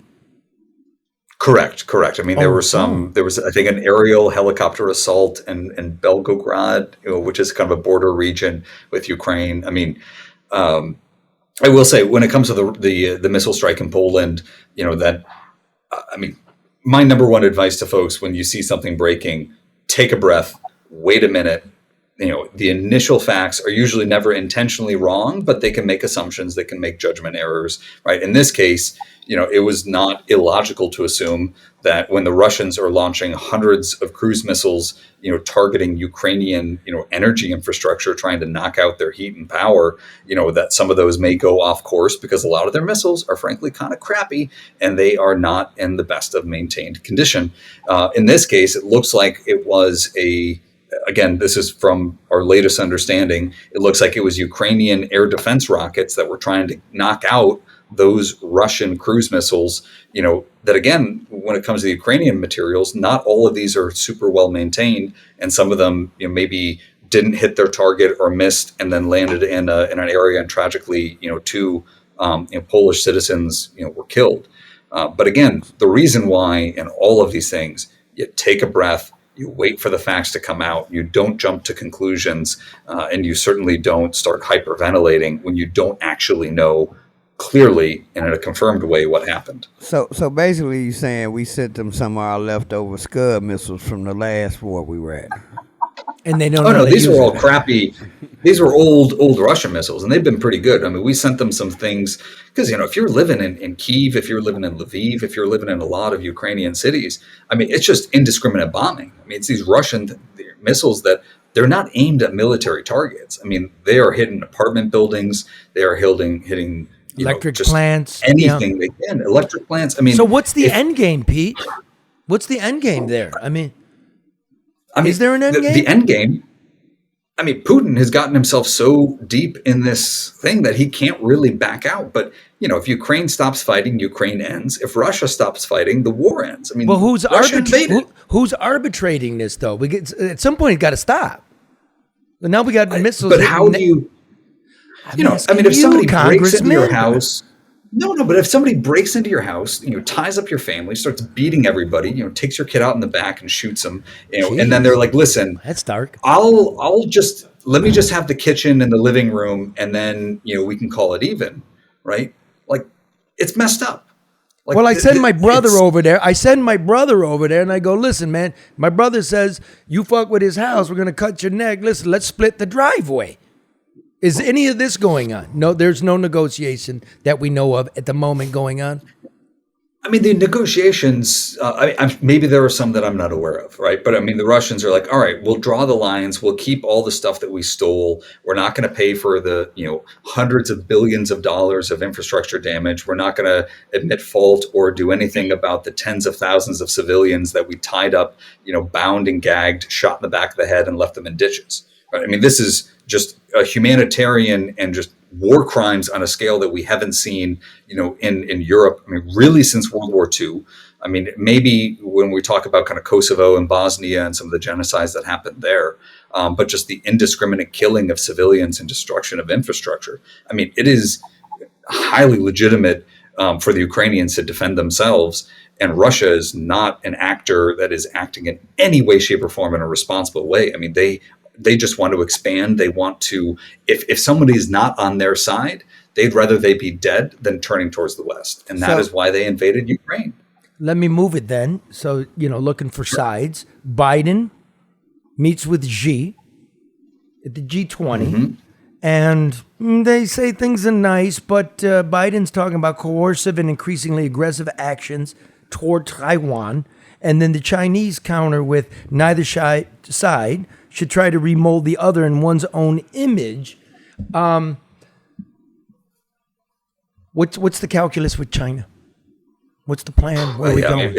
Correct. I mean, there was, I think, an aerial helicopter assault in Belgorod, which is kind of a border region with Ukraine. I mean, I will say when it comes to the missile strike in Poland, my number one advice to folks when you see something breaking, take a breath, wait a minute. The initial facts are usually never intentionally wrong, but they can make assumptions, they can make judgment errors, right? In this case, it was not illogical to assume that when the Russians are launching hundreds of cruise missiles, targeting Ukrainian, energy infrastructure, trying to knock out their heat and power, that some of those may go off course because a lot of their missiles are frankly kind of crappy and they are not in the best of maintained condition. In this case, it looks like it was again, this is from our latest understanding, it looks like it was Ukrainian air defense rockets that were trying to knock out those Russian cruise missiles, that again, when it comes to the Ukrainian materials, not all of these are super well maintained. And some of them, maybe didn't hit their target or missed and then landed in an area and tragically, two Polish citizens, were killed. But again, the reason why in all of these things, you take a breath, you wait for the facts to come out. You don't jump to conclusions, and you certainly don't start hyperventilating when you don't actually know clearly and in a confirmed way what happened. So basically, you're saying we sent them some of our leftover Scud missiles from the last war we were at. And they don't. Oh no, these were all crappy. These were old Russian missiles, and they've been pretty good. I mean, we sent them some things because if you're living in Kyiv, if you're living in Lviv, if you're living in a lot of Ukrainian cities, I mean, it's just indiscriminate bombing. I mean, it's these Russian missiles that they're not aimed at military targets. I mean, they are hitting apartment buildings. They are hitting electric plants, anything they can. Electric plants. I mean, so what's the end game, Pete? What's the end game there? I mean, is there an end game? The end game. I mean, Putin has gotten himself so deep in this thing that he can't really back out. But, if Ukraine stops fighting, Ukraine ends. If Russia stops fighting, the war ends. I mean, well, who's who's arbitrating this, though? At some point, it's got to stop. But now we got missiles. But how do you, if somebody breaks into your house. No, but if somebody breaks into your house, ties up your family, starts beating everybody, takes your kid out in the back and shoots them, and then they're like, listen, that's dark. Let me just have the kitchen and the living room, and then, we can call it even, right? Like, it's messed up. Like, well, I send my brother over there. And I go, listen, man, my brother says, you fuck with his house, we're going to cut your neck. Listen, let's split the driveway. Is any of this going on? No, there's no negotiation that we know of at the moment going on. I mean, the negotiations, maybe there are some that I'm not aware of, right? But I mean, the Russians are like, all right, we'll draw the lines. We'll keep all the stuff that we stole. We're not going to pay for the, hundreds of billions of dollars of infrastructure damage. We're not going to admit fault or do anything about the tens of thousands of civilians that we tied up, bound and gagged, shot in the back of the head and left them in ditches. Right? I mean, this is just a humanitarian and just war crimes on a scale that we haven't seen, in Europe. I mean, really since World War II. I mean, maybe when we talk about kind of Kosovo and Bosnia and some of the genocides that happened there, but just the indiscriminate killing of civilians and destruction of infrastructure. I mean, it is highly legitimate for the Ukrainians to defend themselves. And Russia is not an actor that is acting in any way, shape, or form in a responsible way. I mean, they just want to expand. They want to, if somebody is not on their side, they'd rather they be dead than turning towards the West. And that is why they invaded Ukraine. Let me move it then. So, looking for sides. Biden meets with Xi at the G20. And they say things are nice, but Biden's talking about coercive and increasingly aggressive actions toward Taiwan. And then the Chinese counter with neither side should try to remold the other in one's own image. What's the calculus with China? What's the plan? Where are we going? I mean,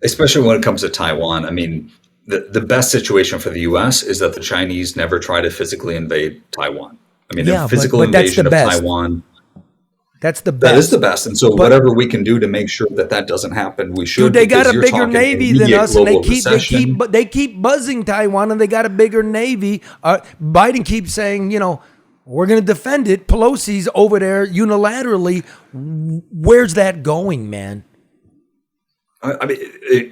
especially when it comes to Taiwan. I mean, the best situation for the U.S. is that the Chinese never try to physically invade Taiwan. I mean, the physical invasion of Taiwan. That's the best. That is the best. And so whatever we can do to make sure that doesn't happen, we should. Dude, they got a bigger navy than us, and they keep buzzing Taiwan, and they got a bigger navy. Biden keeps saying, we're going to defend it. Pelosi's over there unilaterally. Where's that going, man? I mean,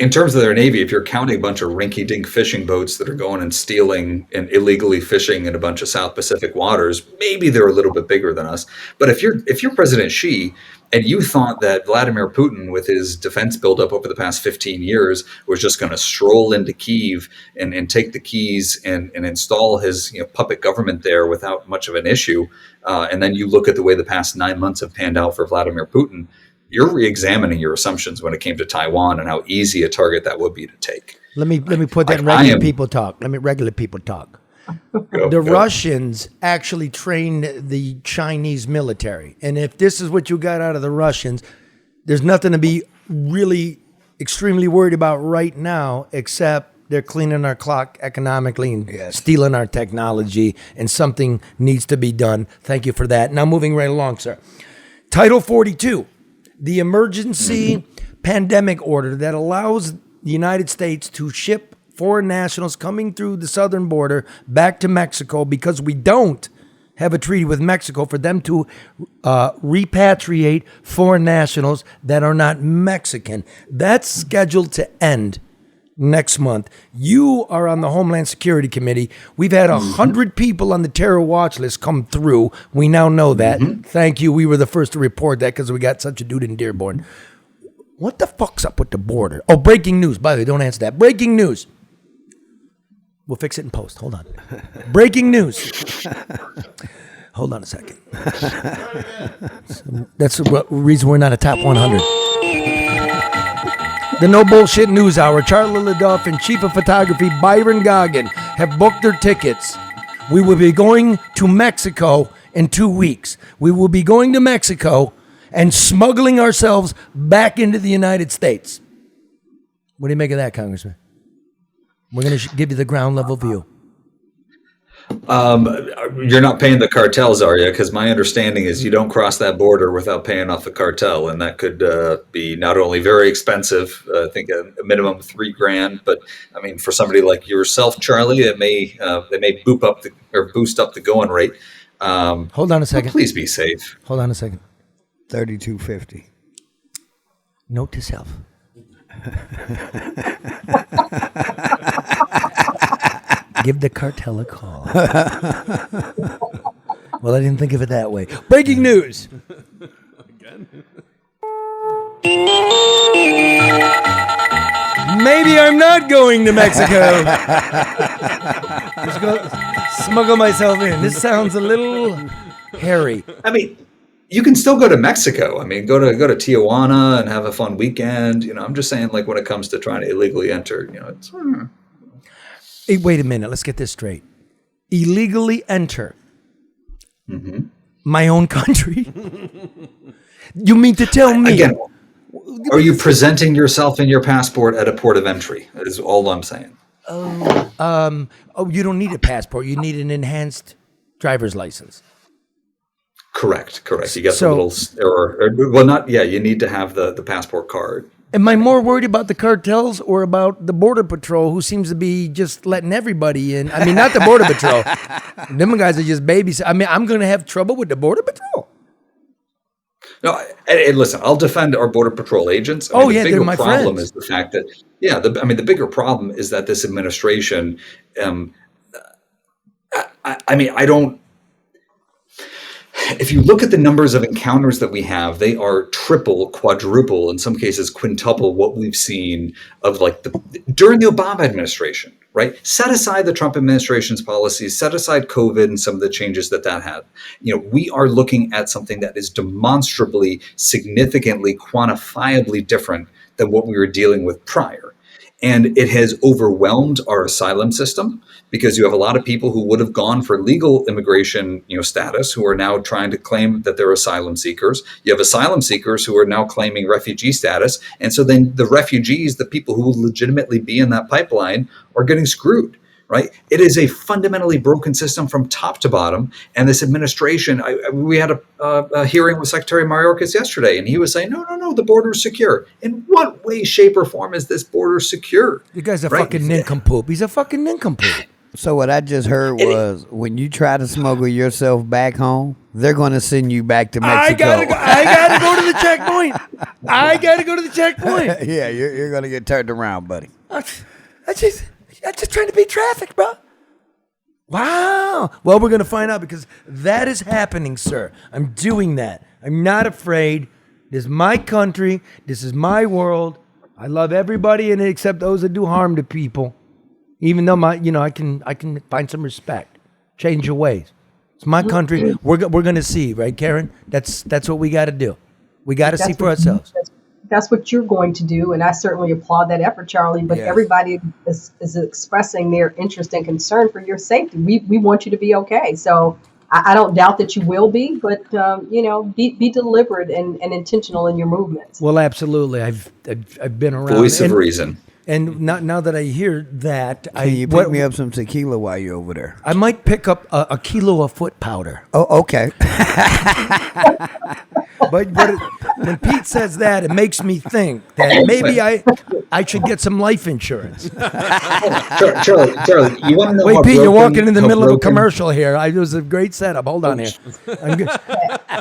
in terms of their navy, if you're counting a bunch of rinky-dink fishing boats that are going and stealing and illegally fishing in a bunch of South Pacific waters, maybe they're a little bit bigger than us. But if you're President Xi and you thought that Vladimir Putin, with his defense buildup over the past 15 years, was just going to stroll into Kyiv and take the keys and install his puppet government there without much of an issue, and then you look at the way the past 9 months have panned out for Vladimir Putin, you're re-examining your assumptions when it came to Taiwan and how easy a target that would be to take. Let me put that in regular people talk. The Russians actually trained the Chinese military. And if this is what you got out of the Russians, there's nothing to be really extremely worried about right now, except they're cleaning our clock economically and stealing our technology, and something needs to be done. Thank you for that. Now moving right along, sir. Title 42. The emergency pandemic order that allows the United States to ship foreign nationals coming through the southern border back to Mexico, because we don't have a treaty with Mexico for them to repatriate foreign nationals that are not Mexican. That's scheduled to end next month. You are on the Homeland Security Committee. We've had 100 people on the terror watch list come through. We now know that. Thank you. We were the first to report that because we got such a dude in Dearborn. What the fuck's up with the border? Oh, breaking news. By the way, don't answer that. Breaking news. We'll fix it in post. Hold on. Breaking news. Hold on a second. That's the reason we're not a top 100. The No Bullshit News Hour, Charlie LeDuff and Chief of Photography Byron Goggin have booked their tickets. We will be going to Mexico in 2 weeks. We will be going to Mexico and smuggling ourselves back into the United States. What do you make of that, Congressman? We're going to give you the ground level view. You're not paying the cartels, are you? Because my understanding is you don't cross that border without paying off the cartel, and that could be not only very expensive, I think a minimum of $3,000, but I mean, for somebody like yourself, Charlie, it may they may boost up the going rate. Hold on a second. Please be safe. Hold on a second. $3,250. Note to self. Give the cartel a call. Well, I didn't think of it that way. Breaking news. Maybe I'm not going to Mexico. Just go smuggle myself in. This sounds a little hairy. I mean, you can still go to Mexico. I mean, go to Tijuana and have a fun weekend. I'm just saying, like, when it comes to trying to illegally enter, it's. Hey, wait a minute. Let's get this straight. Illegally enter my own country. You mean to tell me? Again, are you presenting yourself in your passport at a port of entry? That is all I'm saying. You don't need a passport. You need an enhanced driver's license. Correct. You get the little, you need to have the passport card. Am I more worried about the cartels or about the Border Patrol, who seems to be just letting everybody in? I mean, not the Border Patrol. Them guys are just babies. I mean, I'm going to have trouble with the Border Patrol. No, and listen, I'll defend our Border Patrol agents. The bigger they're my problem friends. Is the fact that, the bigger problem is that this administration, I don't. If you look at the numbers of encounters that we have, they are triple, quadruple, in some cases quintuple what we've seen of during the Obama administration, right? Set aside the Trump administration's policies, set aside COVID and some of the changes that had. We are looking at something that is demonstrably, significantly, quantifiably different than what we were dealing with prior. And it has overwhelmed our asylum system, because you have a lot of people who would have gone for legal immigration, status, who are now trying to claim that they're asylum seekers. You have asylum seekers who are now claiming refugee status. And so then the refugees, the people who will legitimately be in that pipeline, are getting screwed, right? It is a fundamentally broken system from top to bottom. And this administration, we had a hearing with Secretary Mayorkas yesterday, and he was saying, no, the border is secure. In what way, shape, or form is this border secure? You guy's a fucking nincompoop. He's a fucking nincompoop. So what I just heard was, when you try to smuggle yourself back home, they're going to send you back to Mexico. I gotta go to the checkpoint. I gotta go to the checkpoint. Yeah, you're going to get turned around, buddy. I'm just trying to beat traffic, bro. Wow. Well, we're going to find out, because that is happening, sir. I'm doing that. I'm not afraid. This is my country. This is my world. I love everybody in it except those that do harm to people. Even though I can find some respect. Change your ways. It's my country. We're going to see, right, Karen? That's what we got to do. We got to see for ourselves. That's what you're going to do, and I certainly applaud that effort, Charlie. But everybody is expressing their interest and concern for your safety. We want you to be okay. So I don't doubt that you will be, but be deliberate and intentional in your movements. Well, absolutely. I've been around. Voice of reason. And now that I hear that, Can you pick me up some tequila while you're over there? I might pick up a kilo of foot powder. Oh, okay. But when Pete says that, it makes me think that maybe I should get some life insurance. Charlie, you want to know? Wait, Pete, you're walking in the middle of a commercial here. It was a great setup. Hold on here.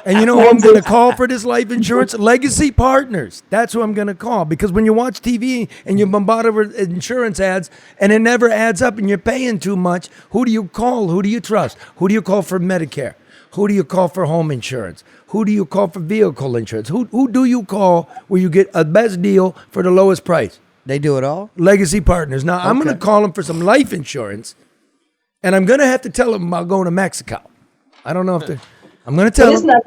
And you know who I'm going to call for this life insurance? Legacy Partners. That's who I'm going to call, because when you watch TV and you're bombarded with insurance ads and it never adds up and you're paying too much, who do you call? Who do you trust? Who do you call for Medicare? Who do you call for home insurance? Who do you call for vehicle insurance? Who do you call where you get a best deal for the lowest price? They do it all? Legacy Partners. Now, I'm going to call them for some life insurance, and I'm going to have to tell them about going to Mexico. I don't know if they're... I'm going to tell them... It's not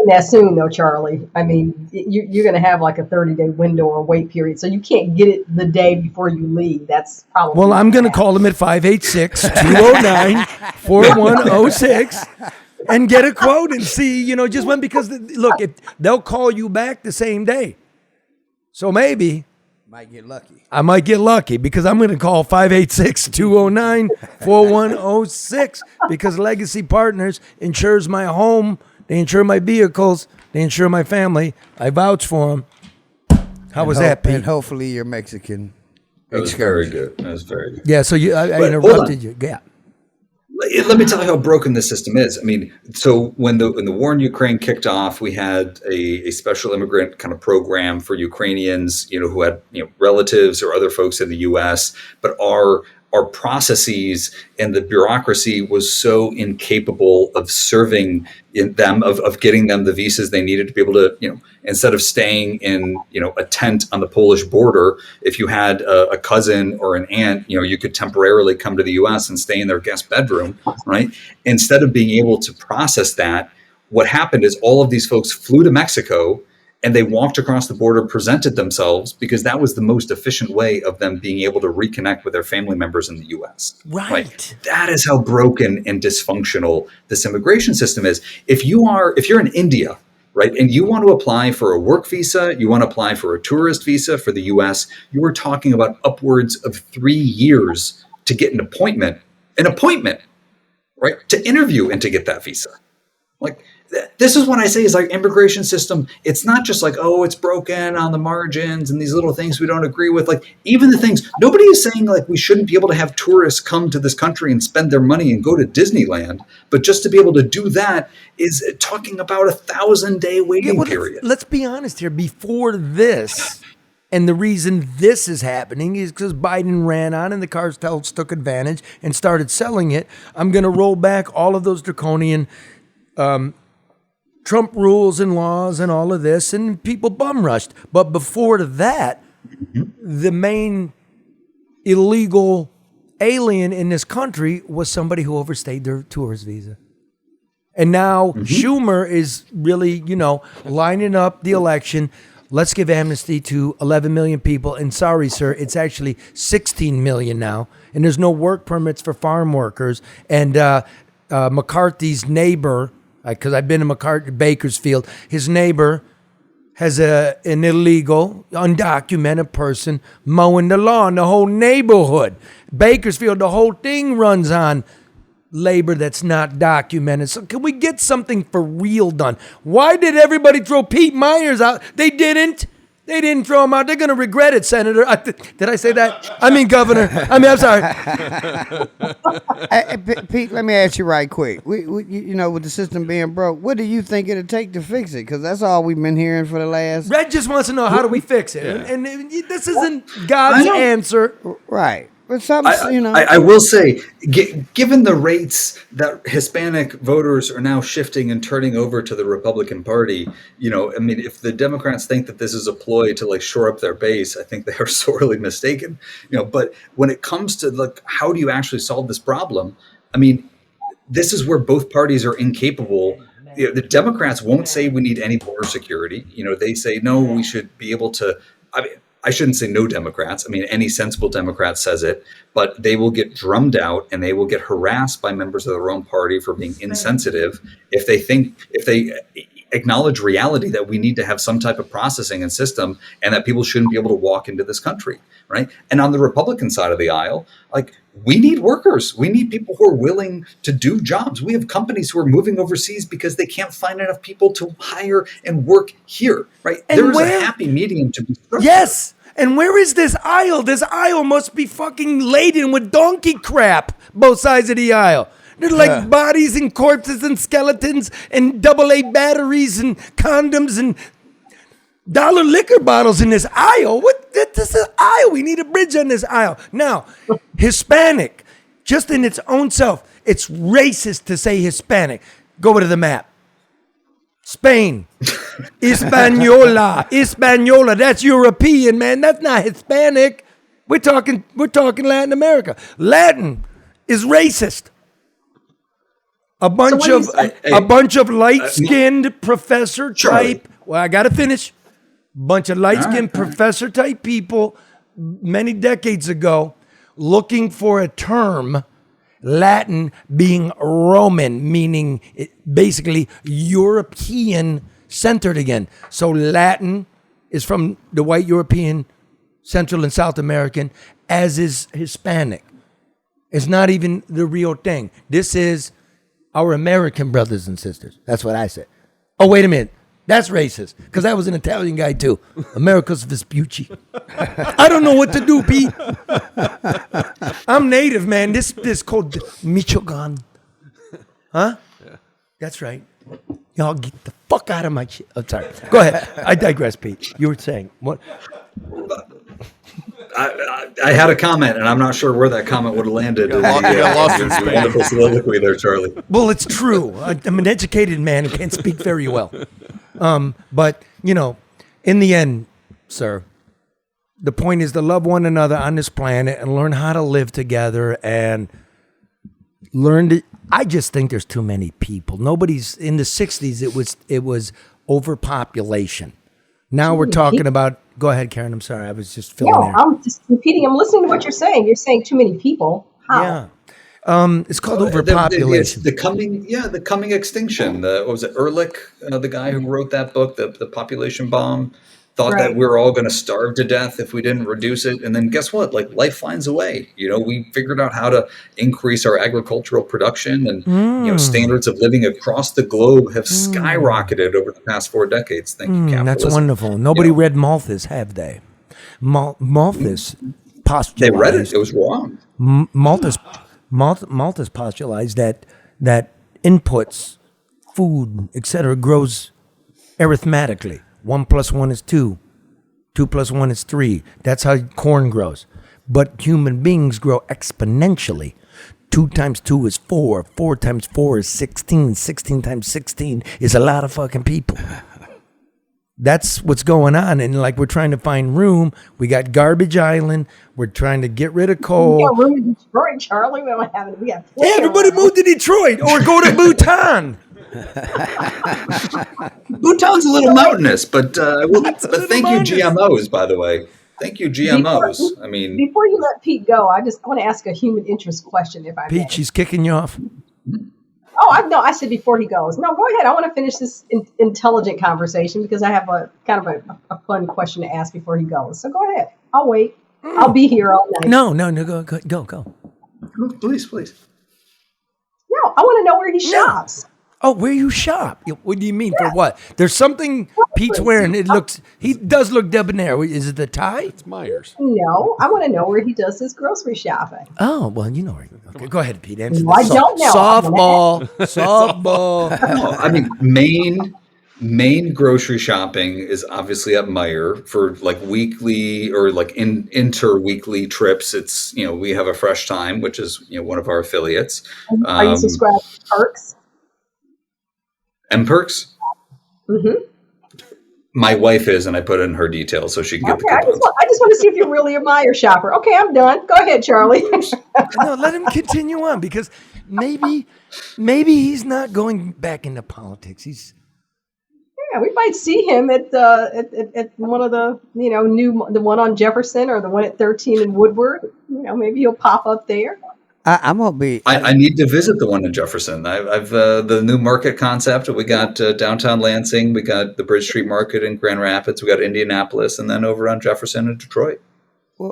that soon, though, Charlie. I mean, you're going to have like a 30-day window or wait period, so you can't get it the day before you leave. That's probably... Well, I'm going to call them at 586-209-4106 and get a quote and see, just when, because, look, they'll call you back the same day. So maybe... Might get lucky. I might get lucky, because I'm going to call 586-209-4106 because Legacy Partners insures my home, they insure my vehicles, they insure my family. I vouch for them. How was that, Pete? And hopefully you're Mexican. That was very good. That was very good. Yeah, so I interrupted you. Yeah. Let me tell you how broken this system is. I mean, so when the war in Ukraine kicked off, we had a special immigrant kind of program for Ukrainians, who had relatives or other folks in the U.S. But our processes and the bureaucracy was so incapable of serving them, of getting them the visas they needed to be able to, instead of staying in, a tent on the Polish border, if you had a cousin or an aunt, you could temporarily come to the U.S. and stay in their guest bedroom, right? Instead of being able to process that, what happened is all of these folks flew to Mexico and they walked across the border, presented themselves, because that was the most efficient way of them being able to reconnect with their family members in the U.S. Right. That is how broken and dysfunctional this immigration system is. If you're in India, right, and you want to apply for a work visa, you want to apply for a tourist visa for the U.S., you are talking about upwards of 3 years to get an appointment, right, to interview and to get that visa. Like, this is what I say is like immigration system. It's not just like, oh, it's broken on the margins and these little things we don't agree with. Like, even the things, nobody is saying like we shouldn't be able to have tourists come to this country and spend their money and go to Disneyland. But just to be able to do that is talking about 1,000-day waiting period. Let's be honest here. Before this, and the reason this is happening is because Biden ran on and the cartels took advantage and started selling it. I'm going to roll back all of those draconian Trump rules and laws and all of this, and people bum rushed. But before that, the main illegal alien in this country was somebody who overstayed their tourist visa. And now Schumer is really, lining up the election. Let's give amnesty to 11 million people. And sorry, sir, it's actually 16 million now. And there's no work permits for farm workers. And McCarthy's neighbor, because I've been in Bakersfield, his neighbor has an illegal, undocumented person mowing the lawn, the whole neighborhood. Bakersfield, the whole thing runs on labor that's not documented. So can we get something for real done? Why did everybody throw Pete Meijer out? They didn't. They didn't throw him out. They're going to regret it, Senator. Did I say that? I mean, Governor. I'm sorry. Hey, Pete, let me ask you right quick. We, with the system being broke, what do you think it'll take to fix it? Because that's all we've been hearing for the last... Red just wants to know, how do we fix it? Yeah. And this isn't God's answer. Right. But something, I will say, given the rates that Hispanic voters are now shifting and turning over to the Republican Party, if the Democrats think that this is a ploy to like shore up their base, I think they are sorely mistaken. But when it comes to like, how do you actually solve this problem? I mean, this is where both parties are incapable. The Democrats won't say we need any border security. They say, no, we should be able to. I shouldn't say no Democrats. I mean, any sensible Democrat says it, but they will get drummed out and they will get harassed by members of their own party for being insensitive if they acknowledge reality that we need to have some type of processing and system and that people shouldn't be able to walk into this country, right? And on the Republican side of the aisle, like, we need workers. We need people who are willing to do jobs. We have companies who are moving overseas because they can't find enough people to hire and work here, right? There's a happy medium to be struck. Yes. And where is this aisle? This aisle must be fucking laden with donkey crap, both sides of the aisle. They're like bodies and corpses and skeletons and AA batteries and condoms and dollar liquor bottles in this aisle. This is aisle. We need a bridge on this aisle. Now, Hispanic, just in its own self, it's racist to say Hispanic. Go to the map. Spain, Hispaniola, that's European, man. That's not Hispanic. We're talking Latin America. Latin is racist. A bunch of light-skinned professor type. Well, I gotta finish. Bunch of light-skinned professor type people many decades ago looking for a term. Latin being Roman, meaning basically European centered again. So Latin is from the white European, Central and South American, as is Hispanic. It's not even the real thing. This is our American brothers and sisters. That's what I said. Oh, wait a minute. That's racist, because I was an Italian guy too. America's Vespucci. I don't know what to do, Pete. I'm native, man. This called Michoacan. Huh? Yeah. That's right. Y'all get the fuck out of my shit. Oh, sorry. Go ahead. I digress, Pete. You were saying what? I had a comment, and I'm not sure where that comment would have landed. You got lost in Spain. Wonderful soliloquy there, Charlie. Well, it's true. I'm an educated man who can't speak very well. But, in the end, sir, the point is to love one another on this planet and learn how to live together and learned it. I just think there's too many people. Nobody's in the 60s. It was overpopulation. Now we're talking about. Go ahead, Karen. I'm sorry. I was just filling No, there. I'm just repeating. I'm listening to what you're saying. You're saying too many people. How? Yeah. It's called overpopulation. The coming extinction. What was it? Ehrlich, the guy who wrote that book, the population bomb, thought that we were all going to starve to death if we didn't reduce it. And then guess what? Like life finds a way. We figured out how to increase our agricultural production, and standards of living across the globe have skyrocketed over the past 4 decades. Thank you, capitalism. That's wonderful. Nobody read Malthus, have they? Malthus postulated. They read it. It was wrong. Malthus postulates that inputs, food, etc., grows arithmetically. 1 + 1 is 2. 2 + 1 is 3. That's how corn grows. But human beings grow exponentially. 2 × 2 is 4. 4 × 4 is 16. 16 × 16 is a lot of fucking people. That's what's going on. And like we're trying to find room. We got Garbage Island. We're trying to get rid of coal. We got room in Detroit, Charlie. We don't have it. We got everybody move to Detroit or go to Bhutan. Bhutan's a little mountainous, but thank you GMOs, by the way. Thank you GMOs. Before you let Pete go, I want to ask a human interest question, if I may. Pete, she's kicking you off. Oh, I said before he goes. No, go ahead. I want to finish this intelligent conversation because I have a kind of a fun question to ask before he goes. So go ahead. I'll wait. I'll be here all night. No, go. Please. No, I want to know where he shops. Oh, where you shop? What do you mean for what? There's something Pete's wearing. He does look debonair. Is it the tie? It's Meijer's. No, I want to know where he does his grocery shopping. Oh, well, you know where. Okay, go ahead, Pete. Answer I don't know. Softball. No, main grocery shopping is obviously at Meijer for like weekly or like inter-weekly trips. It's, we have a Fresh Time, which is, one of our affiliates. Are you subscribed to Perks? M-Perks? Mm-hmm. My wife is, and I put in her details so she can get the coupons. I just want to see if you're really a Meijer shopper. Okay, I'm done. Go ahead, Charlie. No, let him continue on because maybe he's not going back into politics. Yeah, we might see him at one of the the one on Jefferson or the one at 13 in Woodward. Maybe he'll pop up there. I'm gonna be. I need to visit the one in Jefferson. I've the new market concept. We got downtown Lansing. We got the Bridge Street Market in Grand Rapids. We got Indianapolis, and then over on Jefferson and Detroit.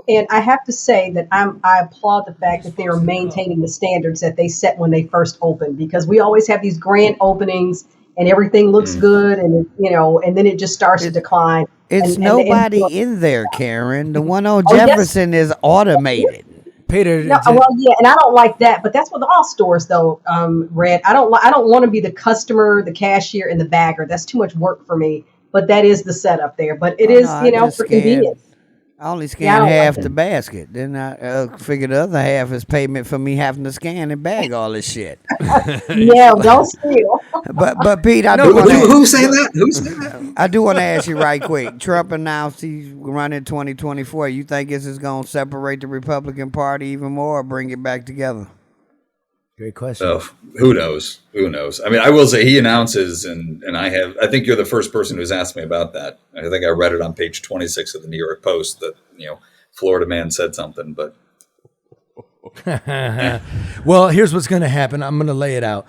And I have to say that I applaud the fact that they are maintaining the standards that they set when they first opened, because we always have these grand openings and everything looks good, and and then it just starts to decline. It's nobody in there, Karen. The one on Jefferson is automated. Peter, and I don't like that, but that's with all stores, though. Red, I don't want to be the customer, the cashier, and the bagger. That's too much work for me. But that is the setup there. But it is, for convenience. I only scan half the basket. Then I figure the other half is payment for me having to scan and bag all this shit. Yeah, don't steal. But Pete, who's saying that? Who's saying that? I do want to ask you right quick. Trump announced he's running 2024. You think this is going to separate the Republican Party even more or bring it back together? Great question. Oh, who knows? Who knows? I mean, I will say he announces, and I think you're the first person who's asked me about that. I think I read it on page 26 of the New York Post that, Florida man said something, but. Well, here's what's going to happen. I'm going to lay it out.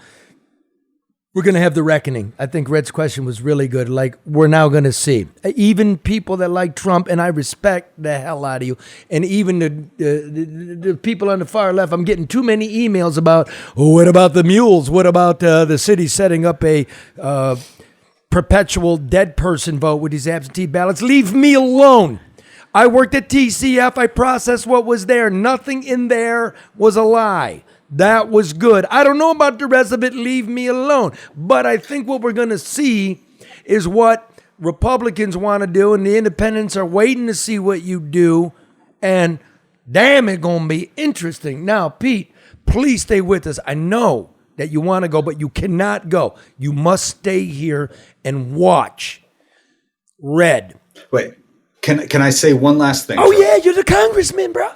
We're going to have the reckoning. I think Red's question was really good. Like, we're now going to see. Even people that like Trump, and I respect the hell out of you, and even the people on the far left, I'm getting too many emails about, what about the mules? What about the city setting up a perpetual dead person vote with these absentee ballots? Leave me alone. I worked at TCF. I processed what was there. Nothing in there was a lie. That was good. I don't know about the rest of it. Leave me alone. But I think what we're going to see is what Republicans want to do, and the independents are waiting to see what you do. And damn, it's going to be interesting. Now, Pete, please stay with us. I know that you want to go, but you cannot go. You must stay here and watch. Red. Wait, can I say one last thing? Oh, yeah, you're the congressman, bro.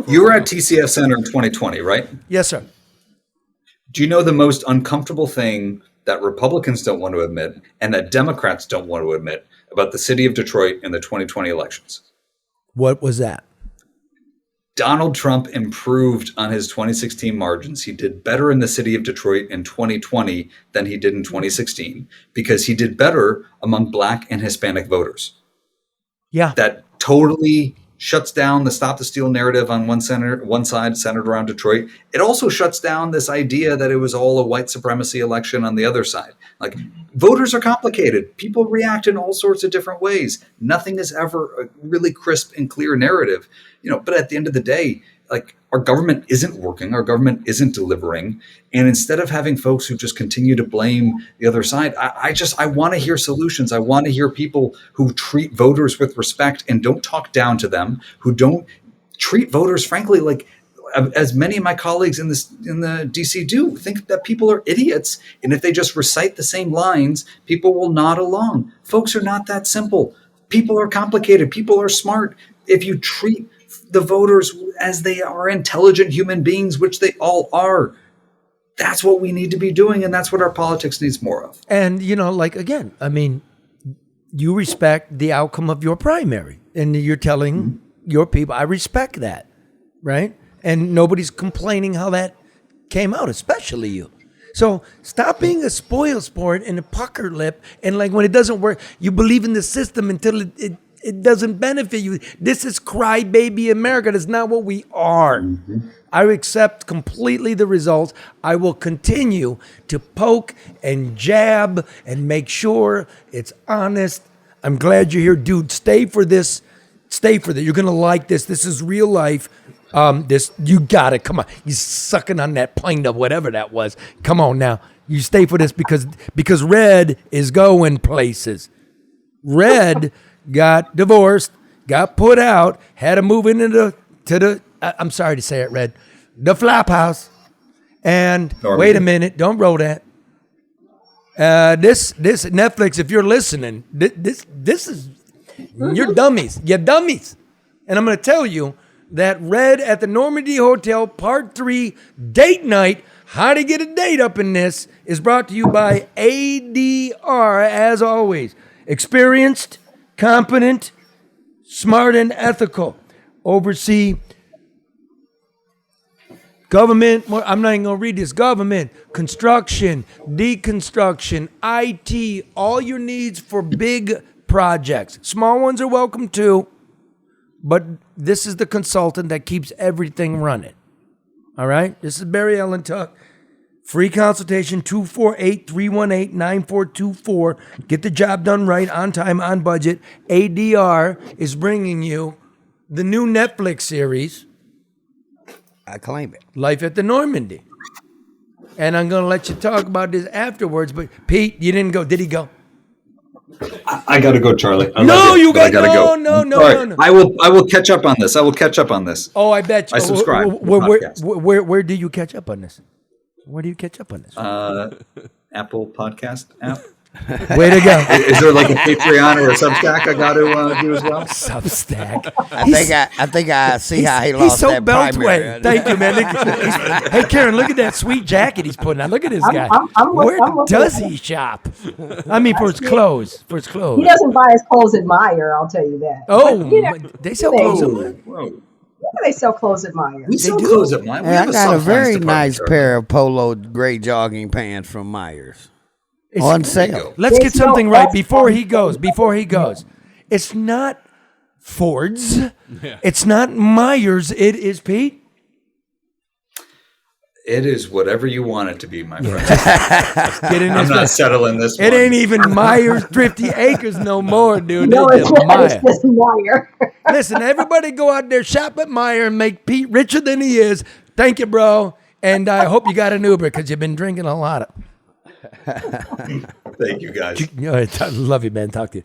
You were at TCF Center in 2020, right? Yes, sir. Do you know the most uncomfortable thing that Republicans don't want to admit and that Democrats don't want to admit about the city of Detroit in the 2020 elections? What was that? Donald Trump improved on his 2016 margins. He did better in the city of Detroit in 2020 than he did in 2016 because he did better among Black and Hispanic voters. Yeah. That totally shuts down the Stop the Steal narrative on one side centered around Detroit. It also shuts down this idea that it was all a white supremacy election on the other side. Like, voters are complicated. People react in all sorts of different ways. Nothing is ever a really crisp and clear narrative. But at the end of the day, like, our government isn't working, our government isn't delivering. And instead of having folks who just continue to blame the other side, I want to hear solutions. I want to hear people who treat voters with respect and don't talk down to them, who don't treat voters, frankly, like, as many of my colleagues in the DC do, think that people are idiots. And if they just recite the same lines, people will nod along. Folks are not that simple. People are complicated. People are smart. If you treat the voters as they are intelligent human beings, which they all are, that's what we need to be doing. And that's what our politics needs more of. And, again, I mean, you respect the outcome of your primary and you're telling your people, I respect that, right? And nobody's complaining how that came out, especially you. So stop being a spoil sport and a pucker lip. And like when it doesn't work, you believe in the system until it doesn't benefit you. This is crybaby America. That's not what we are. Mm-hmm. I accept completely the results. I will continue to poke and jab and make sure it's honest. I'm glad you're here, dude. Stay for this. Stay for that. You're going to like this. This is real life. You got it. Come on. You sucking on that pint of whatever that was. Come on now. You stay for this because Red is going places. Red got divorced, got put out, had to move into I'm sorry to say it, Red, the flop house. And wait a minute, don't roll that. This Netflix, if you're listening, this is, you're dummies. You're dummies. And I'm going to tell you that Red at the Normandy Hotel Part 3 date night, how to get a date up in this, is brought to you by ADR, as always. Experienced, competent, smart, and ethical. Oversee government, I'm not even going to read this, government, construction, deconstruction, IT, all your needs for big projects. Small ones are welcome too, but this is the consultant that keeps everything running. All right? This is Barry Allen Tuck. Free consultation, 248-318-9424. Get the job done right, on time, on budget. ADR is bringing you the new Netflix series. I claim it. Life at the Normandy. And I'm going to let you talk about this afterwards. But Pete, you didn't go. Did he go? I got to go, Charlie. You got to go. No. I will catch up on this. Oh, I bet you. I subscribe. Where do you catch up on this? Apple Podcast app. Way to go. Is there like a Patreon or a Substack I got to do as well? Substack. I think I see how he lost he's so that beltway. primary. Thank you, man. Hey, Karen, look at that sweet jacket he's putting on. Look at this guy. Where does he shop? I mean, for his clothes. He doesn't buy his clothes at Meijer, I'll tell you that. Oh, but, they sell clothes at Meijer. They sell clothes at Meijer. We sell clothes at Meijer. I got a very nice pair of polo gray jogging pants from Myers. On sale. Let's get something right before he goes. It's not Ford's. Yeah. It's not Myers. It is, Pete. It is whatever you want it to be, my friend. I'm not settling this one. It ain't even Myers Thrifty Acres no more, dude. No, it's just Meijer. Listen, everybody go out there, shop at Meijer, and make Pete richer than he is. Thank you, bro. And I hope you got an Uber because you've been drinking a lot. Thank you, guys. I love you, man. Talk to you.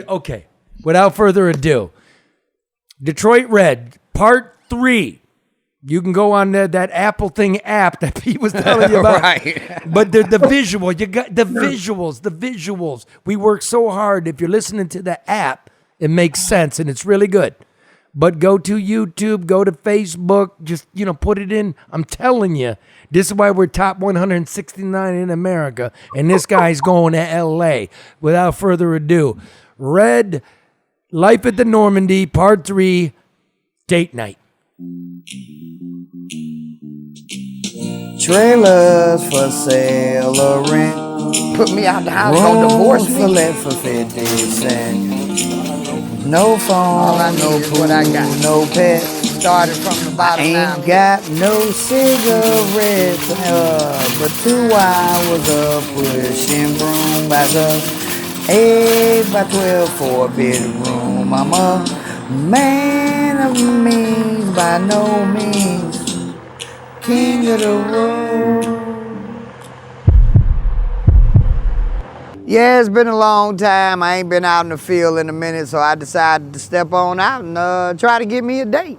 Okay. Without further ado, Detroit Red, Part 3. You can go on that Apple thing app that Pete was telling you about. Right. But the visual, you got the visuals. We work so hard. If you're listening to the app, it makes sense and it's really good. But go to YouTube, go to Facebook, just, put it in. I'm telling you, this is why we're top 169 in America. And this guy's going to LA. Without further ado, Red, Life at the Normandy, Part 3, Date Night. Trailers for sale or rent. Put me out the house, don't divorce me. For let for 50 cents. No phone, all I know is what I got. No pet, started from the bottom. Ain't got no cigarettes, but 2 hours of pushing broom by the 8 by 12 4-bedroom. I'm a man of means by no means. King of the road. Yeah, it's been a long time. I ain't been out in the field in a minute, so I decided to step on out and try to get me a date.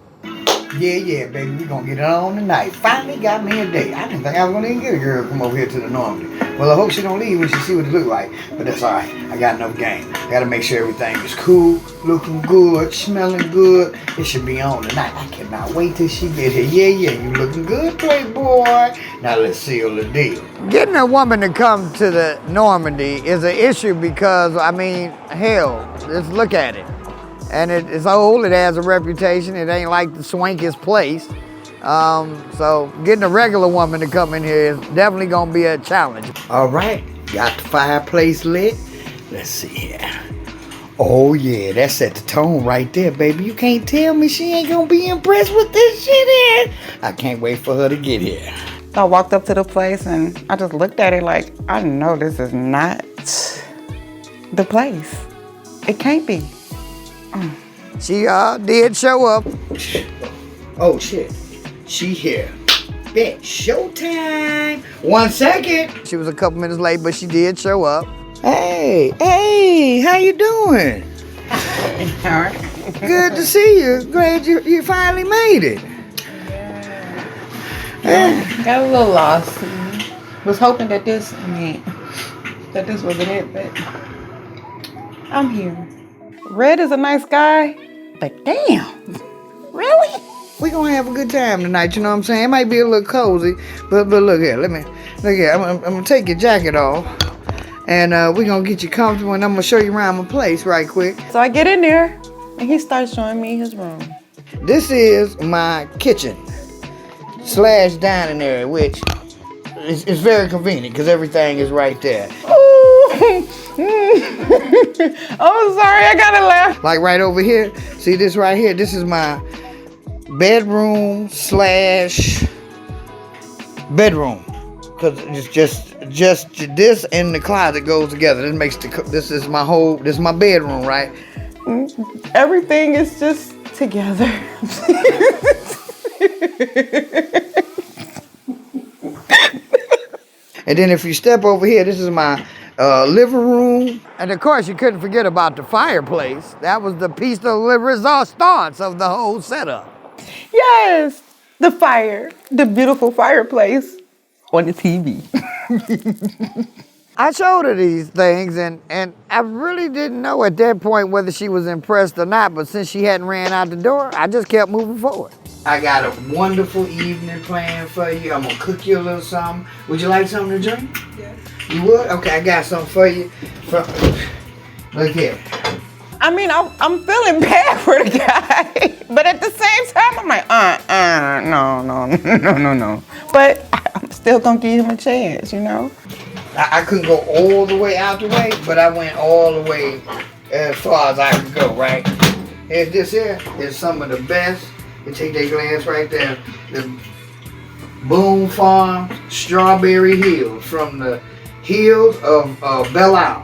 Yeah, baby, we gonna get it on tonight. Finally got me a date. I didn't think I was gonna even get a girl to come over here to the Normandy. Well, I hope she don't leave when she see what it look like, but that's all right. I got enough game. Gotta make sure everything is cool, looking good, smelling good. It should be on tonight. I cannot wait till she get here. Yeah, you looking good, playboy. Now let's seal the deal. Getting a woman to come to the Normandy is an issue because, hell, just look at it. And it's old, it has a reputation, it ain't like the swankiest place. So getting a regular woman to come in here is definitely gonna be a challenge. All right, got the fireplace lit. Let's see here. Oh yeah, that set the tone right there, baby. You can't tell me she ain't gonna be impressed with this shit here. I can't wait for her to get here. So I walked up to the place and I just looked at it like, I know this is not the place. It can't be. She did show up. Oh shit, she here. Bet showtime. 1 second. She was a couple minutes late, but she did show up. Hey, how you doing? Good to see you. Glad you finally made it. Got a little lost. Was hoping that this wasn't it, but I'm here. Red is a nice guy, but damn, really? We gonna have a good time tonight, you know what I'm saying? It might be a little cozy, but look here, I'm gonna take your jacket off, and we gonna get you comfortable, and I'm gonna show you around my place right quick. So I get in there, and he starts showing me his room. This is my kitchen / dining area, which is very convenient because everything is right there. I'm sorry, I gotta laugh. Like right over here, see this right here? This is my bedroom / bedroom, because it's just this and the closet goes together. This is my bedroom, right? Everything is just together. And then if you step over here, this is my living room. And of course, you couldn't forget about the fireplace. That was the piece de resistance of the whole setup. Yes, the beautiful fireplace on the TV. I showed her these things, and I really didn't know at that point whether she was impressed or not, but since she hadn't ran out the door, I just kept moving forward. I got a wonderful evening planned for you. I'm gonna cook you a little something. Would you like something to drink? Yes. You would? Okay, I got something for you. Look here. I'm feeling bad for the guy, but at the same time, I'm like, no. But I'm still gonna give him a chance, you know? I couldn't go all the way out the way, but I went all the way as far as I could go, right? And this here is some of the best. You take that glass right there. The Boone Farm Strawberry Hills from the hills of Belle Isle.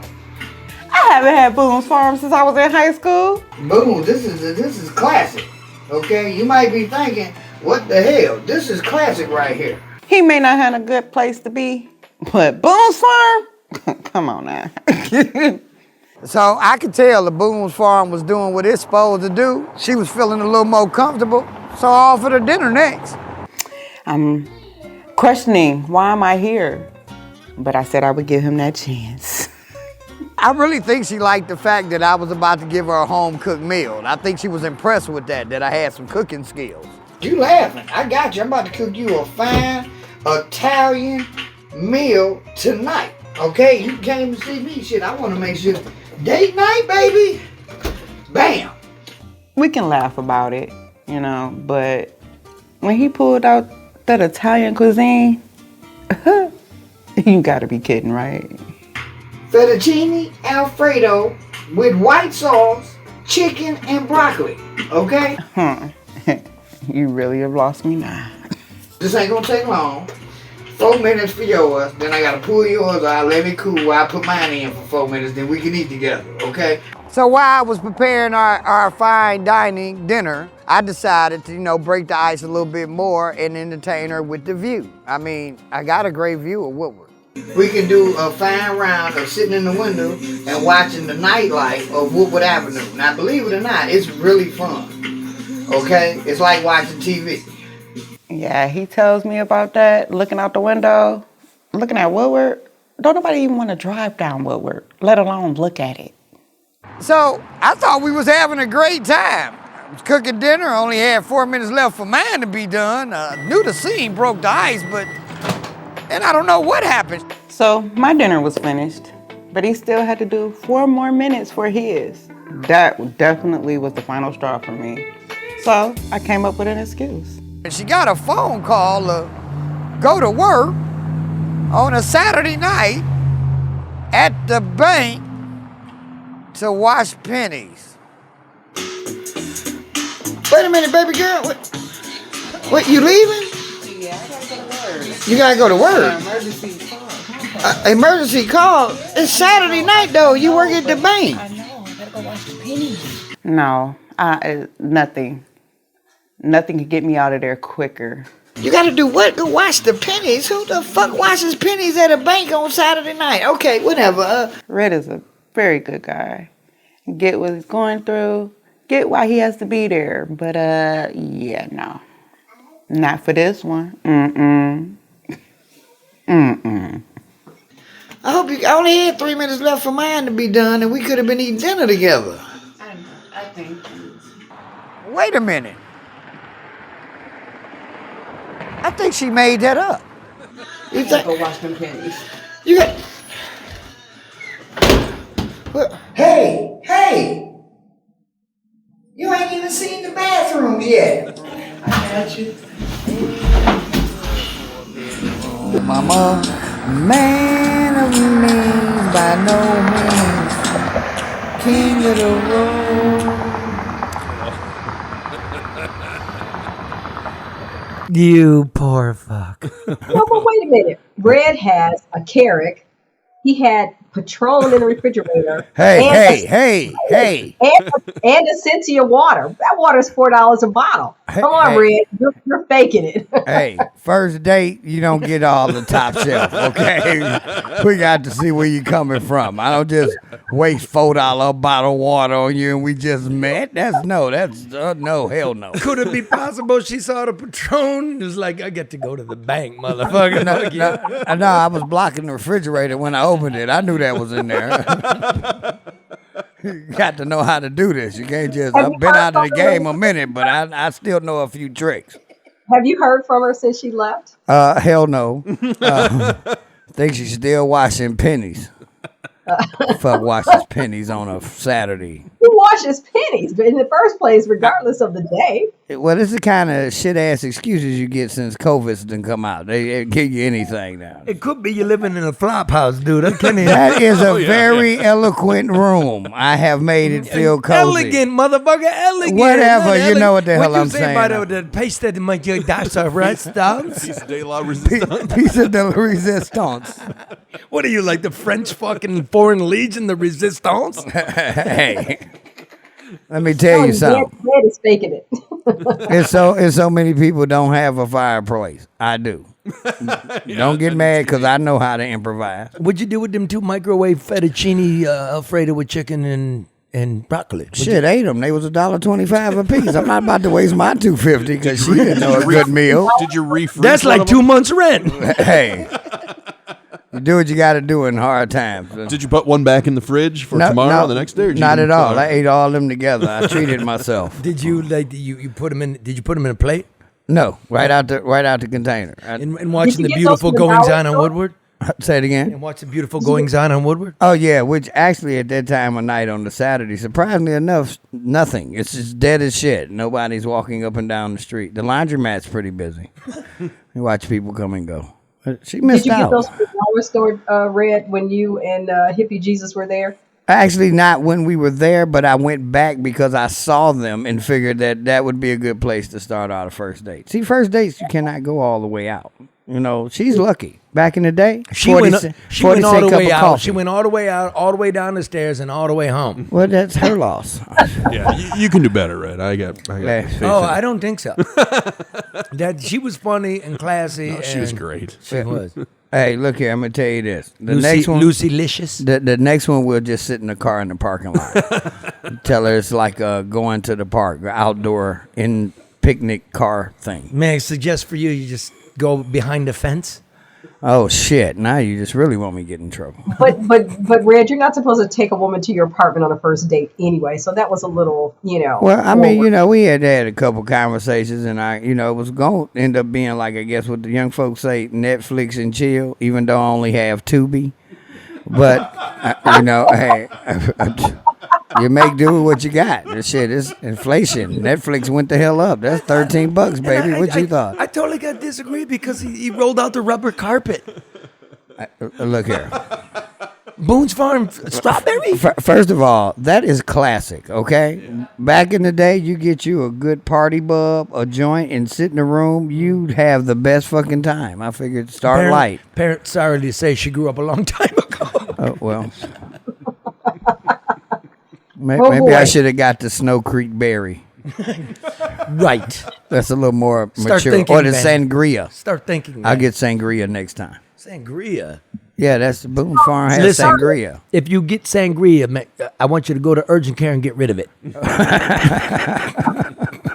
I haven't had Boone's Farm since I was in high school. Boone, this is classic, okay? You might be thinking, what the hell? This is classic right here. He may not have a good place to be, but Boone's Farm? Come on now. So I could tell the Boone's Farm was doing what it's supposed to do. She was feeling a little more comfortable, so I offered her dinner next. I'm questioning, why am I here? But I said I would give him that chance. I really think she liked the fact that I was about to give her a home-cooked meal. I think she was impressed with that I had some cooking skills. You laughing. I got you. I'm about to cook you a fine Italian meal tonight. Okay? You came to see me. Shit, I want to make sure. Date night, baby. Bam. We can laugh about it, you know, but when he pulled out that Italian cuisine, you gotta be kidding, right? Fettuccine Alfredo with white sauce, chicken, and broccoli. Okay? You really have lost me now. This ain't gonna take long. 4 minutes for yours, then I gotta pull yours out, let it cool while I put mine in for 4 minutes, then we can eat together, okay? So while I was preparing our fine dining dinner, I decided to, break the ice a little bit more and entertain her with the view. I mean, I got a great view of Woodward. We can do a fine round of sitting in the window and watching the nightlife of Woodward Avenue. Now, believe it or not, it's really fun, okay? It's like watching TV. Yeah, he tells me about that, looking out the window, looking at Woodward. Don't nobody even want to drive down Woodward, let alone look at it. So, I thought we was having a great time. I was cooking dinner, only had 4 minutes left for mine to be done. Knew the scene broke the ice, and I don't know what happened. So, my dinner was finished, but he still had to do 4 more minutes for his. That definitely was the final straw for me. So, I came up with an excuse. And she got a phone call to go to work on a Saturday night at the bank to wash pennies. Wait a minute, baby girl. What, you leaving? Yeah, I gotta go to work. You gotta go to work? Emergency call. Emergency call? It's Saturday night, though. You work at the bank. I know. I gotta go wash the pennies. No, nothing. Nothing could get me out of there quicker. You gotta do what? Go wash the pennies? Who the fuck washes pennies at a bank on Saturday night? Okay, whatever. Red is a very good guy. Get what he's going through. Get why he has to be there. But, yeah, no. Not for this one. I hope I only had 3 minutes left for mine to be done, and we could have been eating dinner together. I think. Wait a minute. I think she made that up. You think? Go wash them pennies. You got. Well, hey! You ain't even seen the bathrooms yet. I got you. Mama, man of means by no means, king of the road. You poor fuck. No, but wait a minute. Red has a Carrick. He had Patron in the refrigerator. Hey. And a Essentia water. That water's $4 a bottle. Come on, Red. You're faking it. Hey, first date, you don't get all the top shelf, okay? We got to see where you coming from. I don't just waste $4 bottle of water on you and we just met. That's no, hell no. Could it be possible she saw the Patron? It was like, I get to go to the bank, motherfucker. No, I was blocking the refrigerator when I opened it. I knew that was in there. You got to know how to do this. You can't just, I've been out of the game a minute, but I still know a few tricks. Have you heard from her since she left? Hell no. Think she's still washing pennies. Fuck washes pennies on a Saturday. Who washes pennies? But in the first place, regardless of the day. Well, this is the kind of shit-ass excuses you get since COVID's done come out. They give you anything now. It could be you living in a flop house, dude. That is a very eloquent room. I have made it feel cozy. Elegant, motherfucker, elegant. Whatever, you know what the hell I'm saying. What you say about the paste that might get that's a resistance? Piece de la resistance. Piece of the resistance. What are you, like the French fucking Foreign Legion, the resistance? Hey, let me tell you something. Red is faking it. It's so many people don't have a fireplace. I do. Don't get mad because I know how to improvise. What'd you do with them 2 microwave fettuccine Alfredo with chicken and broccoli? Shit, ate them. They was $1.25 a piece. I'm not about to waste my $2.50 because she didn't know a good meal. Did you refreeze? That's like 2 months rent. Hey, You do what you got to do in hard times. Did you put one back in the fridge for tomorrow or the next day? Or not at all. I ate all of them together. I treated myself. Did you you put them in? Did you put them in a plate? No, right out the container. And watching the beautiful goings on Woodward. Say it again. And watch the beautiful goings on Woodward. Oh yeah, which actually at that time of night on the Saturday, surprisingly enough, nothing. It's just dead as shit. Nobody's walking up and down the street. The laundromat's pretty busy. You watch people come and go. She missed out. Did you get those $3 stored, Red, when you and Hippie Jesus were there? Actually, not when we were there, but I went back because I saw them and figured that would be a good place to start out a first date. See, first dates, you cannot go all the way out. You know, she's lucky. Back in the day, she went all the way out. She went all the way out, all the way down the stairs, and all the way home. Well, that's her loss. Yeah, you can do better, Red. I got faith in I don't think so. That she was funny and classy. No, she was great. She was. Hey, look here. I'm gonna tell you this. Next one, Lucy-licious. The next one, we'll just sit in the car in the parking lot. Tell her it's like going to the park, outdoor in picnic car thing. May I suggest for you just go behind the fence? Oh shit! Now you just really want me to get in trouble. But Red, you're not supposed to take a woman to your apartment on a first date anyway. So that was a little, Well, I mean, we had a couple conversations, and it was going to end up being like, I guess what the young folks say, Netflix and chill. Even though I only have Tubi, but hey. You make do with what you got. This shit is inflation. Netflix went the hell up. That's $13, baby. What you thought? I totally got to disagree because he rolled out the rubber carpet. Look here. Boone's Farm strawberry? First of all, that is classic, okay? Yeah. Back in the day, you get you a good party bub, a joint, and sit in a room, you'd have the best fucking time. I figured start light. Parents, sorry to say, she grew up a long time ago. Oh, well. Maybe I should have got the Snow Creek Berry. Right. That's a little more mature. Or the sangria. Start thinking. I'll get sangria next time. Sangria? Yeah, that's the Boone Farm has sangria. If you get sangria, I want you to go to urgent care and get rid of it.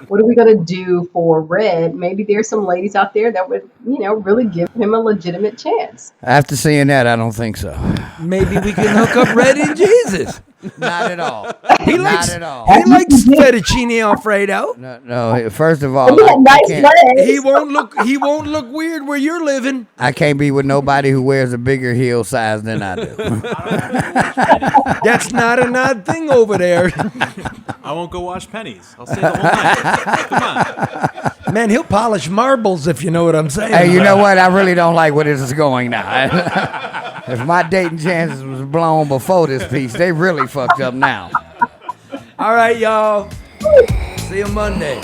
What are we going to do for Red? Maybe there's some ladies out there that would, really give him a legitimate chance. After seeing that, I don't think so. Maybe we can hook up Red and Jesus. Not at all. He likes fettuccine Alfredo. No. First of all, he won't look weird where you're living. I can't be with nobody who wears a bigger heel size than I do. That's not an odd thing over there. I won't go wash pennies. I'll stay the whole night. Come on. Man, he'll polish marbles if you know what I'm saying. Hey, you know what? I really don't like where this is going now. If my dating chances was blown before this piece, they really fucked up now. All right, y'all. See you Monday.